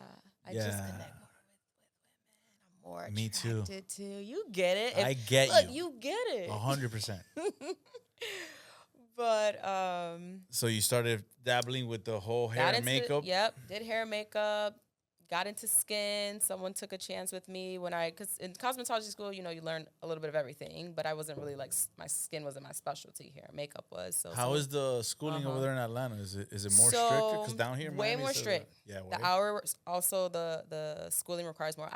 I just connect more with women. I'm more
Me too.
attracted to. You get it.
I get
look, you get it.
100%.
But
so you started dabbling with the whole hair and makeup?
Yep, did hair and makeup. Got into skin. Someone took a chance with me because in cosmetology school, you learn a little bit of everything, but I wasn't really my skin wasn't my specialty. Hair and makeup was. So
how is the schooling over there in Atlanta? Is it more strict? Because down here,
way more strict.
Yeah,
the hours also the schooling requires more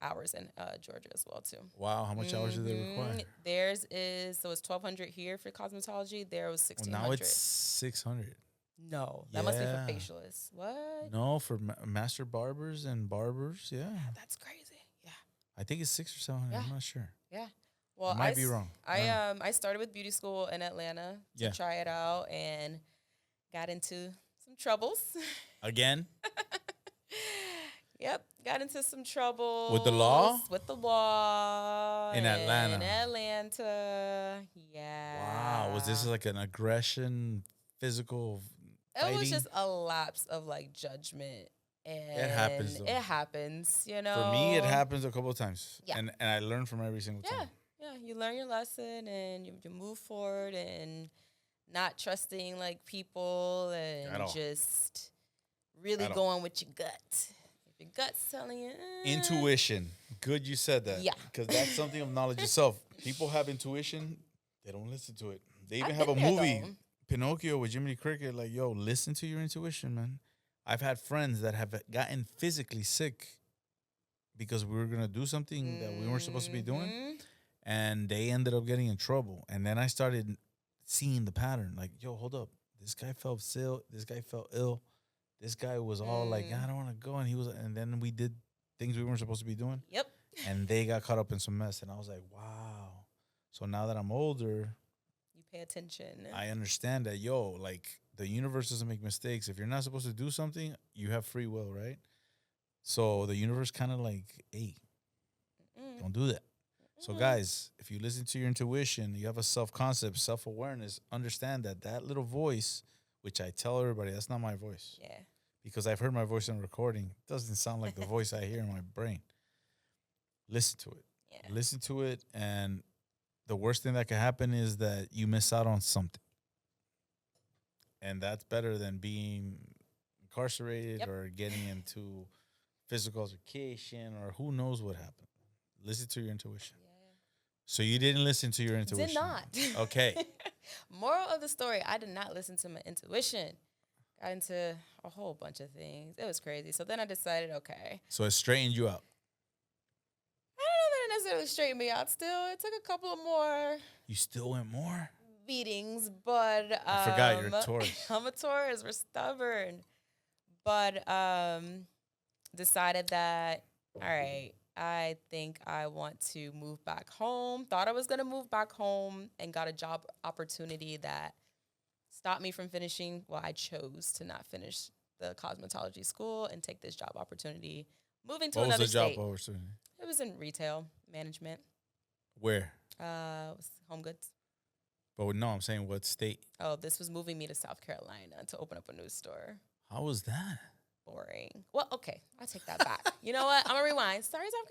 hours in Georgia as well too.
Wow, how much hours do they require?
Theirs is it's 1,200 here for cosmetology. There was 1,600.
Well, now it's 600.
No, that must be for facialists. What?
No, for master barbers and barbers. Yeah,
that's crazy. Yeah,
I think it's 600 or 700. Yeah. I'm not sure.
Yeah, well,
I might be wrong.
I started with beauty school in Atlanta to try it out and got into some troubles.
Again?
Yep, got into some trouble
with the law.
In
Atlanta.
In Atlanta, yeah.
Wow, was this like an aggression, physical? Fighting?
It was just a lapse of judgment, and
it happens. Though.
It happens,
For me, it happens a couple of times, and I learn from every single time.
Yeah, you learn your lesson, and you move forward, and not trusting people, and just really going with your gut. If your gut's telling you,
intuition. Good, you said that. Yeah, because that's something of knowledge yourself. People have intuition; they don't listen to it. They even have a movie. Pinocchio with Jiminy Cricket, listen to your intuition, man. I've had friends that have gotten physically sick because we were going to do something that we weren't supposed to be doing, and they ended up getting in trouble. And then I started seeing the pattern, hold up. This guy felt ill. This guy felt ill. This guy was all I don't want to go. And then we did things we weren't supposed to be doing.
Yep.
And they got caught up in some mess. And I was like, wow. So now that I'm older,
pay attention.
I understand that, the universe doesn't make mistakes. If you're not supposed to do something, you have free will, right? So the universe kind of hey, don't do that. So guys, if you listen to your intuition, you have a self-concept, self-awareness, understand that little voice, which I tell everybody, that's not my voice.
Yeah.
Because I've heard my voice in recording. It doesn't sound like the voice I hear in my brain. Listen to it. Yeah. Listen to it, and the worst thing that could happen is that you miss out on something. And that's better than being incarcerated or getting into physical altercation or who knows what happened. Listen to your intuition. Yeah. So you didn't listen to your intuition.
Did not.
Okay.
Moral of the story, I did not listen to my intuition. Got into a whole bunch of things. It was crazy. So then I decided, okay.
So it straightened you out.
Necessarily straighten me out still. It took a couple of more.
You still went more?
Beatings, but
I forgot you're a Taurus.
I'm a Taurus. We're stubborn. But decided that, all right, I think I want to move back home. Thought I was going to move back home and got a job opportunity that stopped me from finishing. Well, I chose to not finish the cosmetology school and take this job opportunity. Moving to another state. What was the job opportunity? It was in retail management.
Where?
It was Home Goods.
But no, I'm saying what state?
Oh, this was moving me to South Carolina to open up a new store.
How was that?
Boring. Well, okay, I'll take that back. You know what? I'm gonna rewind. Sorry, South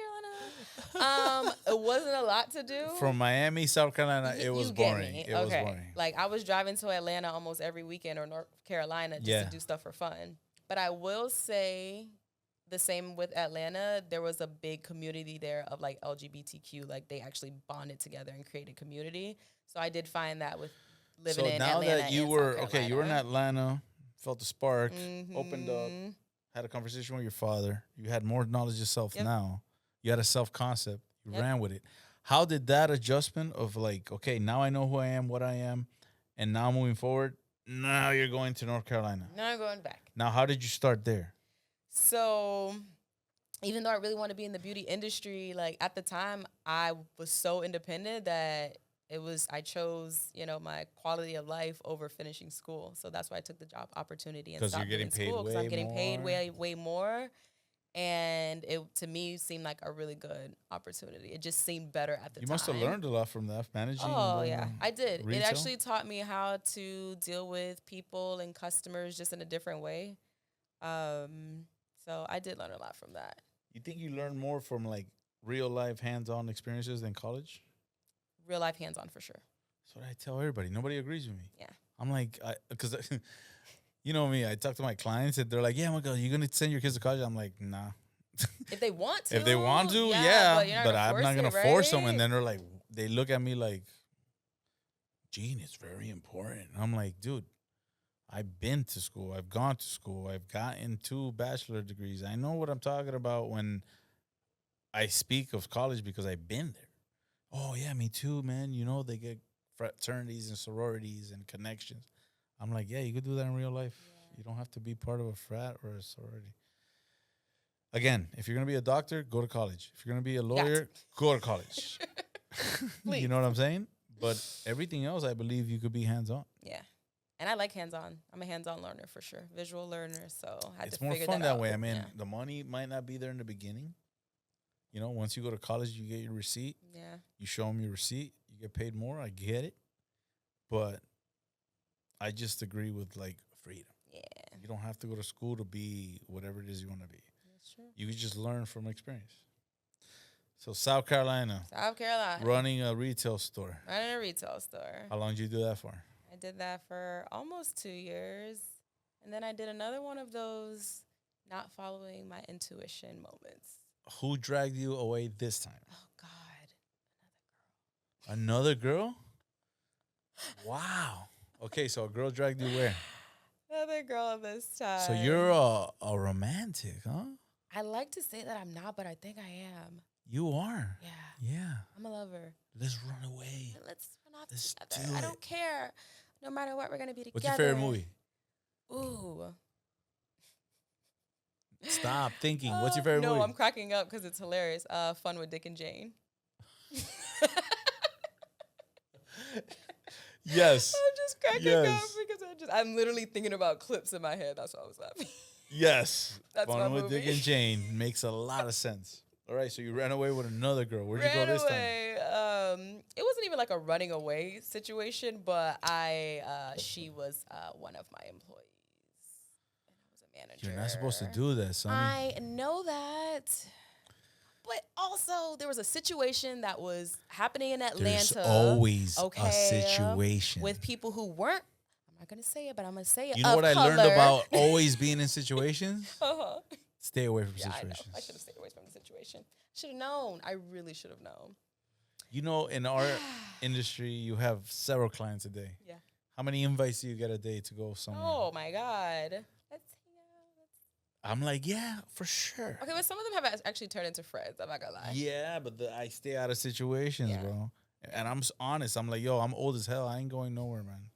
Carolina. It wasn't a lot to do.
From Miami, South Carolina, it was boring. It was boring.
I was driving to Atlanta almost every weekend or North Carolina just to do stuff for fun. But I will say, the same with Atlanta, there was a big community there of LGBTQ. They actually bonded together and created community. So I did find that with living in Atlanta.
So now that you were you were in Atlanta, felt the spark, opened up. had a conversation with your father. You had more knowledge of self
Yep.
now. You had a self concept. You
Yep.
ran with it. How did that adjustment of like, okay, now I know who I am, what I am, and now moving forward, now you're going to North Carolina.
Now I'm going back.
Now, how did you start there?
So even though I really want to be in the beauty industry, like at the time I was so independent that I chose, my quality of life over finishing school. So that's why I took the job opportunity and
'Cause you're
stopped
getting
doing
paid
school because
way
I'm getting paid
more.
way more. And it, to me, seemed like a really good opportunity. It just seemed better at the
You
time.
must have learned a lot from that, managing.
Oh,
the
yeah, I did.
retail?
It actually taught me how to deal with people and customers just in a different way. So I did learn a lot from that.
You think you learn more from like real life hands-on experiences than college?
Real life hands-on for sure.
That's what I tell everybody. Nobody agrees with me.
Yeah.
I'm like, because you know me, I talk to my clients and they're like, yeah, oh my God, you're going to send your kids to college? I'm like, nah.
If they want to.
If they want to,
But,
yeah. But I'm not going to force them. And
right?
then they're like, they look at me like, Gene, it's very important. I'm like, dude, I've been to school. I've gone to school. I've gotten 2 bachelor degrees. I know what I'm talking about when I speak of college because I've been there. Oh, yeah, me too, man. You know, they get fraternities and sororities and connections. I'm like, yeah, you could do that in real life.
Yeah.
You don't have to be part of a frat or a sorority. Again, if you're going to be a doctor, go to college. If you're going to be a lawyer, go to college. You know what I'm saying? But everything else, I believe you could be hands-on.
Yeah. And I like hands-on. I'm a hands-on learner for sure. Visual learner. So I had
It's
to
more
figure
fun
that
that way.
out.
I mean,
Yeah.
the money might not be there in the beginning. You know, once you go to college, you get your receipt.
Yeah.
You show them your receipt. You get paid more. I get it. But I just agree with, like, freedom.
Yeah.
You don't have to go to school to be whatever it is you want to be.
That's true.
You can just learn from experience. So, South Carolina,
South Carolina.
running a retail store.
Running a retail store.
How long did you do that for?
I did that for almost 2 years. And then I did another one of those not following my intuition moments.
Who dragged you away this time?
Oh, God.
Another girl? Wow. Okay, so a girl dragged you where?
Another girl this time.
So you're a romantic, huh?
I like to say that I'm not, but I think I am.
You are.
Yeah.
Yeah.
I'm a lover.
Let's run away.
Let's run off
Let's
together.
do
I
it.
don't care. No matter what, we're going to be together.
What's your favorite movie?
Ooh.
Stop thinking. What's your favorite movie?
No, I'm cracking up because it's hilarious. Fun with Dick and Jane.
Yes.
I'm just cracking
Yes.
up because I'm literally thinking about clips in my head. That's why I was laughing.
Yes.
That's my
Fun with Dick
movie.
and Jane makes a lot of sense. All right, so you ran away with another girl. Where'd you go
Ran
this time?
away. It wasn't even like a running away situation, but she was one of my employees. And I was a manager.
You're not supposed to do that, Sonny.
I know that. But also, there was a situation that was happening in Atlanta.
There's always a situation.
With people who weren't, I'm not going to say it, but I'm going to say it.
You know what I learned about always being in situations?
Uh-huh.
Stay away from
Yeah, I
situations.
know. I should have stayed away from the situation. Should have known. I really should have known.
You know, in our industry, you have several clients a day.
Yeah.
How many invites do you get a day to go somewhere?
Oh, my God. Let's hang out.
I'm like, yeah, for sure.
Okay, but some of them have actually turned into friends. I'm not going to lie.
Yeah, but I stay out of situations,
Yeah.
bro. And I'm honest. I'm like, yo, I'm old as hell. I ain't going nowhere, man.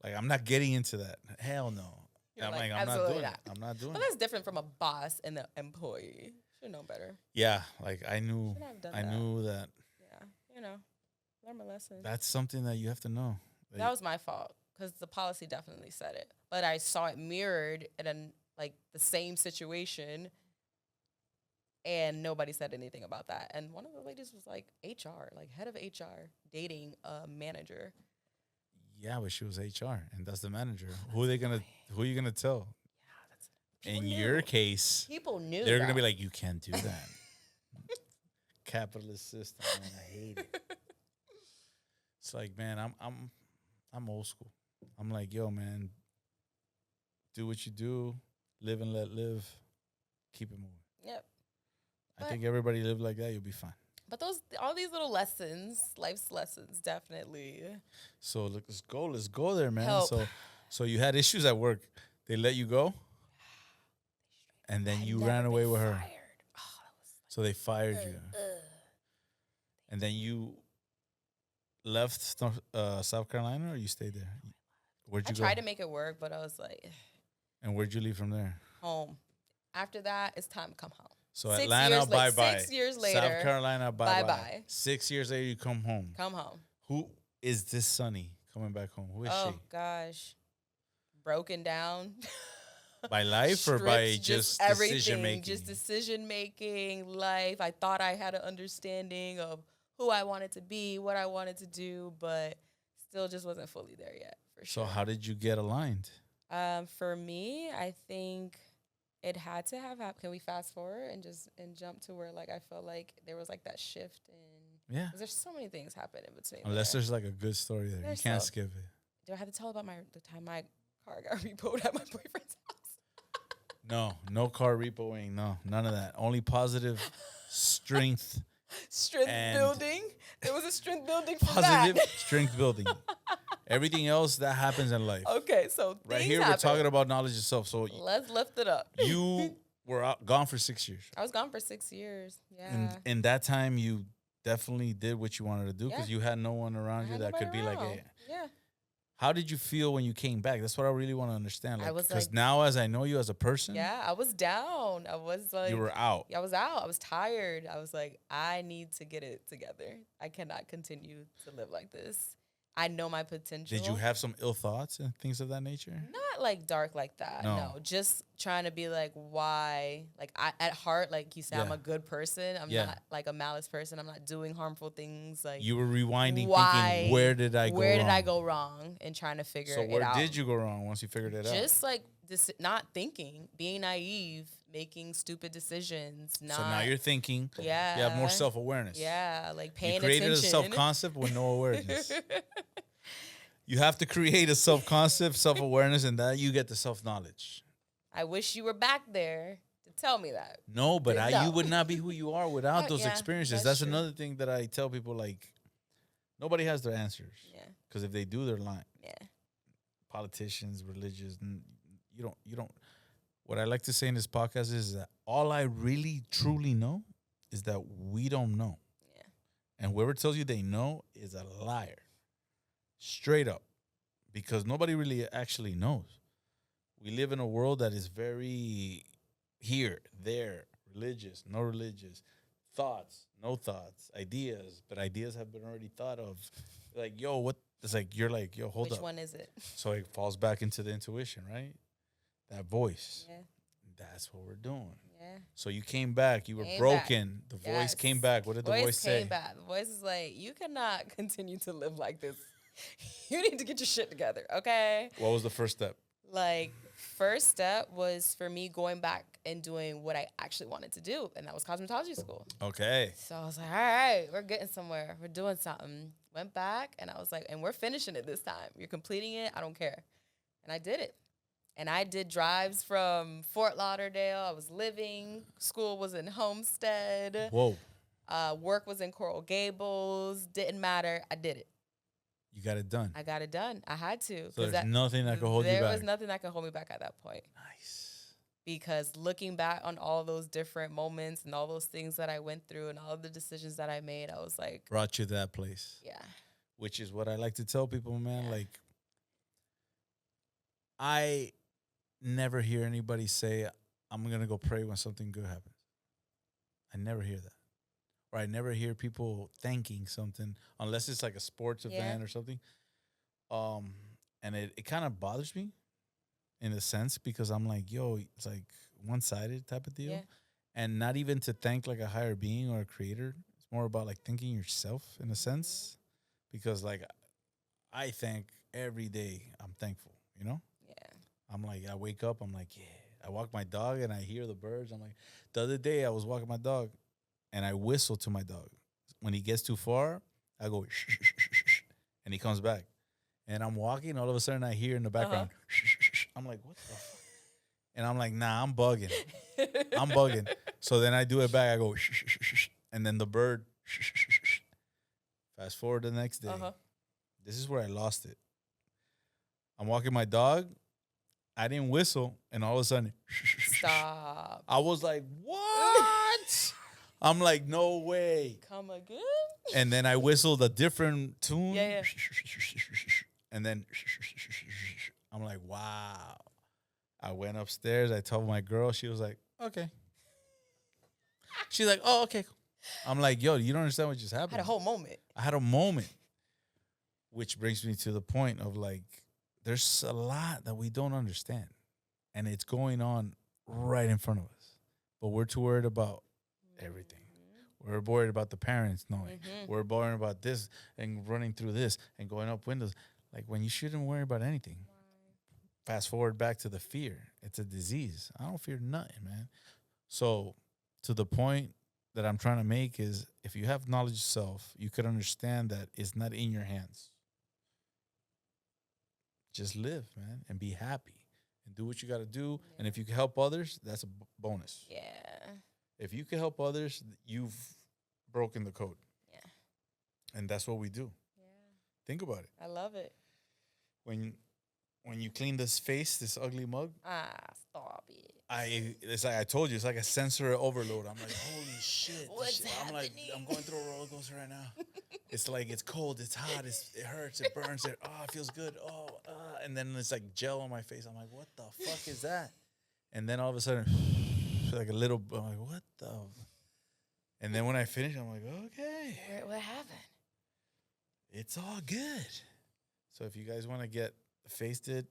Like, I'm not getting into that. Hell no.
You're
I'm
like,
I'm not
absolutely
doing
not.
it. I'm not doing
But
it.
that's different from a boss and an employee. Should know better.
Yeah, like I knew,
Shouldn't have done
I
that.
knew that.
Yeah, learn my lesson.
That's something that you have to know. Like,
That was my fault because the policy definitely said it, but I saw it mirrored in the same situation, and nobody said anything about that. And one of the ladies was like HR, like head of HR, dating a manager.
yeah, but she was HR, and that's the manager. Who are you gonna tell?
People
In
knew.
your case,
People knew
they're
that.
gonna be like, you can't do that. Capitalist system, man, I hate it. It's like, man, I'm old school. I'm like, yo, man, do what you do, live and let live, keep it moving.
Yep.
I
But-
think everybody live like that, you'll be fine.
But all these little lessons, life's lessons, definitely.
So let's go there, man.
Help.
So you had issues at work. They let you go? And then
I'd
you
never
ran away
been
with her.
fired. Oh,
So they fired you.
that was,
And then you left South Carolina, or you stayed there? Where'd
I
you go?
tried to make it work, but I was like,
And where'd you leave from there?
home. After that, it's time to come home.
So
6
Atlanta,
years
bye bye.
6 years later,
South Carolina, bye bye.
bye-bye.
6 years later, you come home.
Come home.
Who is this Sunny coming back home? Who is
Oh
she?
gosh, broken down.
By life or by
Stripped,
just
everything,
decision making?
just decision making, life. I thought I had an understanding of who I wanted to be, what I wanted to do, but still just wasn't fully there yet. For
So
sure.
how did you get aligned?
For me, I think it had to have happened. Can we fast forward and jump to where like I felt like there was like that shift in?
Yeah.
'Cause there's so many things happen in between.
Unless
there.
there's like a good story there.
There's
You can't
so-
skip it.
Do I have to tell about the time my car got repoed at my boyfriend's house?
No car repoing. No, none of that. Only positive strength.
Strength
And-
building. There was a strength building for
Positive
that.
strength building. Everything else that happens in life.
Okay, so
Right
things
here,
happen.
we're talking about knowledge itself. So
Let's lift it up.
you were gone for 6 years.
I was gone for 6 years. Yeah.
And in that time, you definitely did what you wanted to do because
Yeah.
you had no one
I
around you
had
that could
nobody
be like,
around.
hey.
Yeah.
How did you feel when you came back? That's what I really want to understand.
I was
Because
like-
now, as I know you as a person,
Yeah, I was down. I was like,
you were out.
I was out. I was tired. I was like, I need to get it together. I cannot continue to live like this. I know my potential.
Did you have some ill thoughts and things of that nature?
Not like dark like that.
No.
No. Just trying to be like, why? Like at heart, like you said, I'm
Yeah.
a good person. I'm
Yeah.
not like a malice person. I'm not doing harmful things. Like
You were rewinding,
why?
thinking, where did I go
Where did
wrong?
I go wrong? And trying to figure
So
it
where
out.
did you go wrong once you figured it out?
Just like this, not thinking, being naive, making stupid decisions. Not,
So now you're thinking.
Yeah.
You have more self-awareness.
Yeah, like
You
paying
created
attention.
a self-concept with no awareness. You have to create a self-concept, self-awareness, and that you get the self-knowledge.
I wish you were back there to tell me that.
No, but
No.
you would not be who you are without those
Yeah,
experiences.
that's
That's
true.
another thing that I tell people, like, nobody has their answers.
Yeah,
Because if they do, they're lying.
yeah.
Politicians, religious, you don't. What I like to say in this podcast is that all I really, truly know is that we don't know.
Yeah.
And whoever tells you they know is a liar. Straight up. Because nobody really actually knows. We live in a world that is very here, there, religious, no religious, thoughts, no thoughts, ideas, but ideas have been already thought of. Like, yo, what? It's like, you're like, yo, hold
Which
up.
one is it?
So it falls back into the intuition, right? That voice.
Yeah,
That's what we're doing.
yeah.
So you came back. You were
Came
broken.
back.
The voice
Yes.
came back. What did the voice say?
came back. The voice is like, you cannot continue to live like this. You need to get your shit together, okay?
What was the first step?
Like, first step was for me going back and doing what I actually wanted to do, and that was cosmetology school.
Okay.
So I was like, all right, we're getting somewhere. We're doing something. Went back, and I was like, and we're finishing it this time. You're completing it. I don't care. And I did it. And I did drives from Fort Lauderdale. I was living. School was in Homestead.
Whoa.
Work was in Coral Gables. Didn't matter. I did it.
You got it done.
I got it done. I had to.
So there's nothing that could hold you
There
back.
was nothing that could hold me back at that point.
Nice.
Because looking back on all those different moments and all those things that I went through and all of the decisions that I made, I was like,
Brought you to that place.
yeah.
Which is what I like to tell people, man.
Yeah.
Like, I never hear anybody say, I'm going to go pray when something good happens. I never hear that. Or I never hear people thanking something unless it's like a sports
Yeah.
event or something. And it kind of bothers me in a sense because I'm like, yo, it's like one-sided type of deal.
Yeah.
And not even to thank like a higher being or a creator. It's more about like thanking yourself in a sense. Because like I thank every day I'm thankful, you know?
Yeah.
I'm like, I wake up, I'm like, yeah. I walk my dog and I hear the birds. I'm like, the other day I was walking my dog and I whistle to my dog. When he gets too far, I go, shh, shh, shh, shh, shh, and he comes back. And I'm walking, all of a sudden I hear in the background, shh, shh, shh, shh. I'm like, what the fuck? And I'm like, nah, I'm bugging. I'm bugging. So then I do it back. I go, shh, shh, shh, shh, shh. And then the bird, shh, shh, shh, shh, shh. Fast forward the next day. This is where I lost it. I'm walking my dog. I didn't whistle. And all of a sudden, shh, shh, shh,
Stop.
I was like, what? I'm like, no way.
Come again?
And then I whistled a different tune.
Yeah.
And then I'm like, wow. I went upstairs. I told my girl. She was like, okay. She's like, oh, okay. I'm like, yo, you don't understand what just happened.
I had a whole moment.
I had a moment. Which brings me to the point of like, there's a lot that we don't understand. And it's going on right in front of us. But we're too worried about everything. We're worried about the parents knowing. We're worried about this and running through this and going up windows. Like when you shouldn't worry about anything. Fast forward back to the fear. It's a disease. I don't fear nothing, man. So to the point that I'm trying to make is if you have knowledge of self, you could understand that it's not in your hands. Just live, man, and be happy and do what you got to do. And if you can help others, that's a bonus.
Yeah.
If you can help others, you've broken the code.
Yeah.
And that's what we do.
Yeah.
Think about it.
I love it.
When you clean this face, this ugly mug,
Stop it.
It's like I told you, it's like a sensory overload. I'm like, holy shit.
What's
I'm like, I'm going through a roller coaster right now. It's like, it's cold, it's hot, it hurts, it burns, it feels good. And then it's like gel on my face. I'm like, what the fuck is that? And then all of a sudden, like a little, I'm like, what the? And then when I finish, I'm like, okay.
What happened?
It's all good. So if you guys want to get the face did,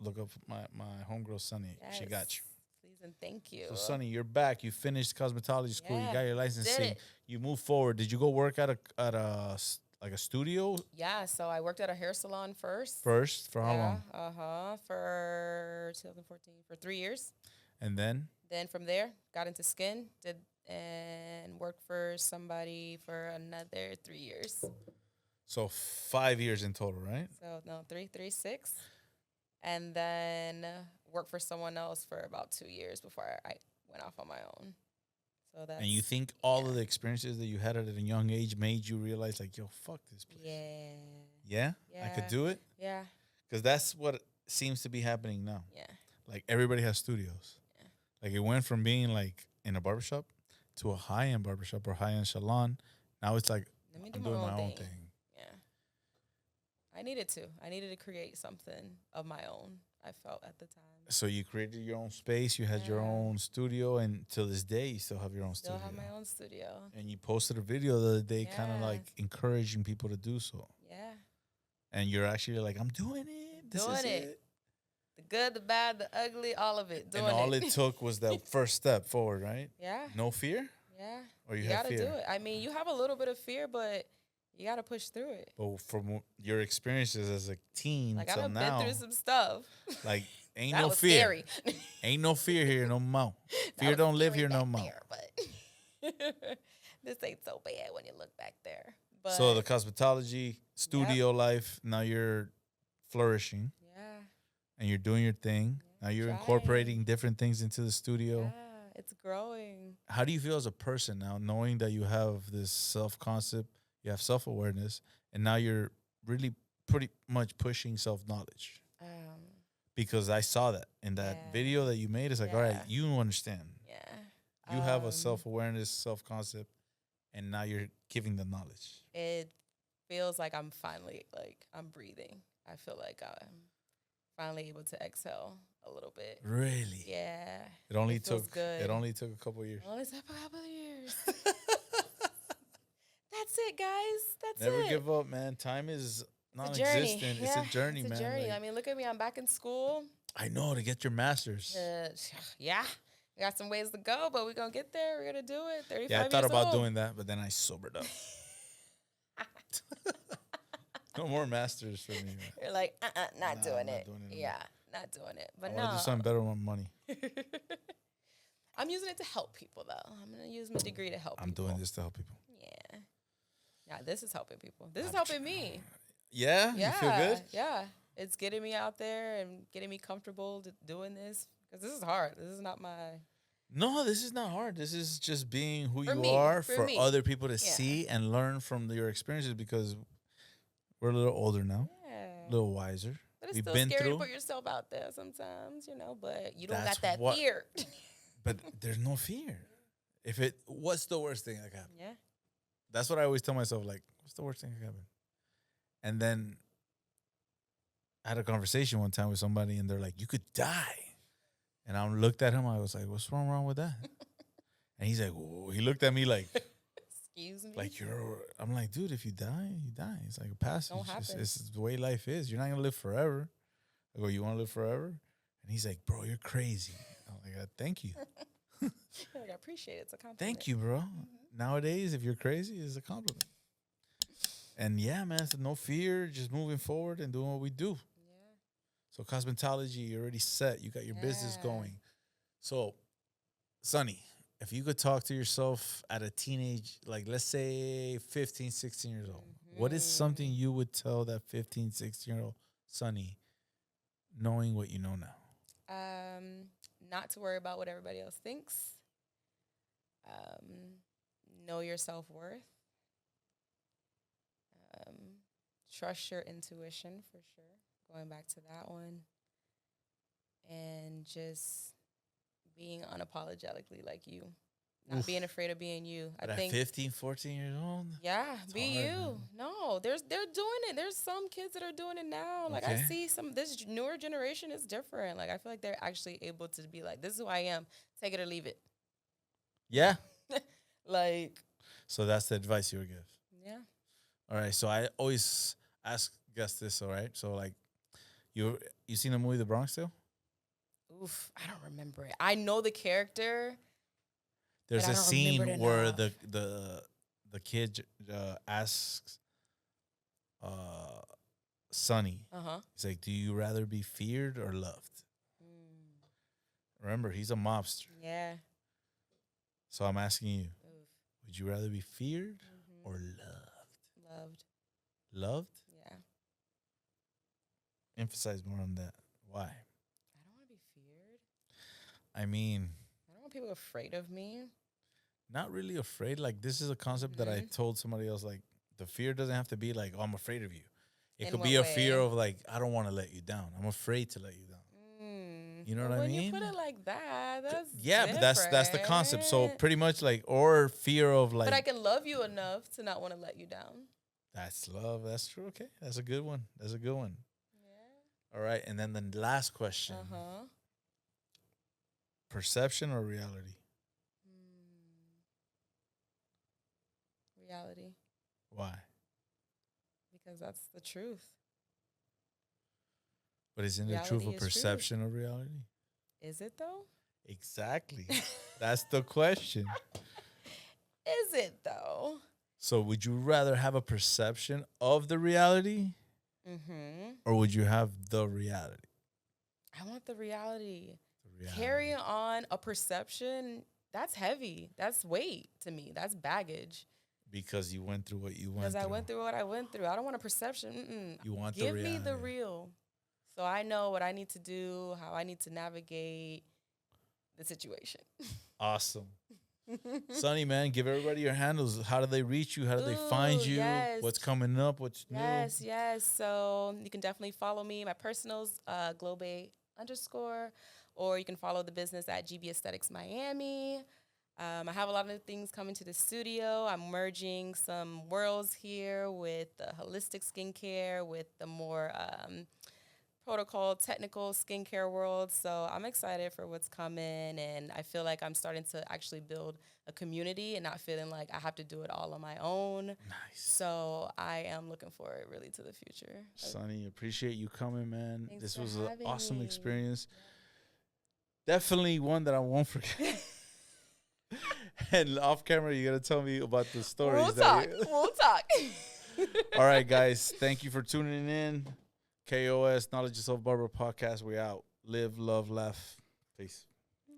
look up my homegirl, Sunny.
Yes.
She got you.
Please and thank you.
So, Sunny, you're back. You finished cosmetology school.
Yeah,
You got your licensing.
it.
You moved forward. Did you go work at a studio
Yeah, so I worked at a hair salon first.
first? For how long?
For 2014, for 3 years.
And then?
Then from there, got into skin, and worked for somebody for another 3 years.
So 5 years in total, right?
So no, 6. And then worked for someone else for about 2 years before I went off on my own. So that's,
And you think all of the experiences that you had at a young age made you realize, like, yo, fuck this place.
Yeah.
Yeah? I could do it?
Yeah.
Because that's what seems to be happening now.
Yeah.
Like, everybody has studios.
Yeah.
Like, it went from being, like, in a barbershop to a high-end barbershop or high-end salon. Now it's like,
Let me
I'm doing my own thing.
Yeah. I needed to create something of my own, I felt at the time.
So you created your own space. You had your own studio. And till this day, you still have your own studio.
Still have my own studio.
And you posted a video the other day kind of
Yeah.
like encouraging people to do so.
Yeah.
And you're actually like, I'm doing it. This is it.
The good, the bad, the ugly, all of it.
And all it took was that first step forward, right?
Yeah.
No fear?
Yeah.
Or you
You
have
gotta
fear?
do it. I mean, you have a little bit of fear, but you gotta push through it.
But from your experiences as a teen
Like,
till
I've
now,
been through some stuff.
like, ain't
That
no
was
fear.
scary.
Ain't no fear here no more.
That
Fear
was
don't live
scary
here no
back
more.
there, but this ain't so bad when you look back there. But
So the cosmetology studio life, now you're flourishing
yeah,
and you're doing your thing. Now you're
trying.
incorporating different things into the studio.
yeah, it's growing.
How do you feel as a person now, knowing that you have this self-concept, you have self-awareness, and now you're really pretty much pushing self-knowledge? Because I saw that in that
Yeah.
video that you made. It's like, all right,
Yeah.
you understand.
Yeah,
You have a self-awareness, self-concept, and now you're giving the knowledge.
It feels like I'm finally I'm breathing. I feel like I'm finally able to exhale a little bit.
Really?
Yeah,
It only
it feels
took
good.
It only took a couple of years.
Only took a couple of years. That's it, guys. That's
Never
it.
give up, man. Time is
It's a journey.
non-existent. It's a journey,
it's a
man.
journey.
Like,
I mean, look at me. I'm back in school.
I know, to get your master's.
Yeah, we got some ways to go, but we're gonna get there. We're gonna do it. 35
Yeah, I
years
thought about
old.
doing that, but then I sobered up. No more masters for me, man.
You're like, not
Nah,
doing
I'm not
it.
doing it
Yeah, not doing it.
I
But
want to
no,
do something better with my money.
I'm using it to help people, though. I'm gonna use my degree to help.
I'm
people.
doing this to help people.
Yeah. Yeah, this is helping people. This is helping me.
Yeah?
Yeah.
You feel good?
Yeah. It's getting me out there and getting me comfortable doing this because this is hard. This is not my.
No, this is not hard. This is just being who
For
you
me,
are
for
for
me.
other people to see and learn from your experiences, because we're a little older now,
Yeah.
a little wiser.
But
we've
still
been
scary
through.
to put yourself out there sometimes, you know, but you don't
That's
got that
what-
fear.
But there's no fear. What's the worst thing that can happen?
Yeah.
That's what I always tell myself. Like, what's the worst thing that can happen? And then I had a conversation one time with somebody, and they're like, "You could die." And I looked at him. I was like, "What's wrong with that?" And he's like, "Whoa." He looked at me like,
Excuse me.
like I'm like, dude, if you die, you die. It's like a passage.
Don't happen.
It's the way life is. You're not gonna live forever. I go, you want to live forever? And he's like, bro, you're crazy. I'm like, thank you.
Like, I appreciate it. It's a compliment.
Thank you, bro. Nowadays, if you're crazy, it's a compliment. And yeah, man, so no fear, just moving forward and doing what we do.
Yeah.
So cosmetology, you're already set. You got your business
Yeah.
going. So, Sonny, if you could talk to yourself at a teenage, like let's say 15, 16 years old, what is something you would tell that 15, 16-year-old Sonny, knowing what you know now?
Not to worry about what everybody else thinks. Know your self-worth. Trust your intuition for sure. Going back to that one. And just being unapologetically like you. Not being afraid of being you.
But
I
at
think
15, 14 years old?
yeah, be
hard,
you.
man.
No, they're doing it. There's some kids that are doing it now. Like I
Okay.
see this newer generation is different. Like I feel like they're actually able to be like, this is who I am. Take it or leave it.
Yeah.
Like,
So that's the advice you would give.
yeah.
All right. So I always ask guests this, all right? So like you seen the movie The Bronx still?
Oof, I don't remember it. I know the character.
There's
But I
a
don't
scene
remember it
where
enough.
the kid asks Sonny,
Uh-huh.
he's like, do you rather be feared or loved? Remember, he's a mobster.
Yeah.
So I'm asking you,
Oof.
would you rather be feared
Mhm.
or loved?
Loved.
Loved?
Yeah.
Emphasize more on that. Why?
I don't want to be feared.
I mean,
I don't want people afraid of me.
not really afraid. Like, this is a concept that I told somebody else. Like, the fear doesn't have to be like, oh, I'm afraid of you. It
In
could
what
be a fear
way?
of like, I don't want to let you down. I'm afraid to let you down. You know
But
what I
when
mean?
you put it like that, that's
Yeah, but that's the concept. So
different.
pretty much like, or fear of like,
But I can love you enough to not want to let you down.
that's love. That's true. Okay, that's a good one. That's a good one.
Yeah.
All right, and then the last question:
Uh-huh.
perception or reality?
Reality.
Why?
Because that's the truth.
But isn't the truth
Reality
a
is truth.
perception of reality?
Is it though?
Exactly. That's the question.
Is it though?
So, would you rather have a perception of the reality, or would you have the reality?
I want the reality.
The reality.
Carrying on a perception, that's heavy. That's weight to me. That's baggage.
Because you went through what you went
Because
through.
I went through what I went through. I don't want a perception.
You want the
Give me the
reality.
real. So I know what I need to do, how I need to navigate the situation.
Awesome. Sonny, man, give everybody your handles. How do they reach you? How do they find
Ooh,
you?
yes.
What's coming up? What's
Yes,
new?
yes. So you can definitely follow me. My personals, _, or you can follow the business at GBAEsthetics Miami. I have a lot of things coming to the studio. I'm merging some worlds here with the holistic skincare, with the more protocol, technical skincare world. So I'm excited for what's coming, and I feel like I'm starting to actually build a community and not feeling like I have to do it all on my own.
Nice.
So I am looking forward really to the future.
Sonny, appreciate you coming, man.
Thanks
This
for
was an
having
awesome
me.
experience. Definitely one that I won't forget. And off camera, you got to tell me about the stories.
We'll
that
talk.
you-
We'll talk.
All right, guys. Thank you for tuning in. K.O.S. Knowledge Yourself Barber Podcast. We out. Live, love, laugh. Peace.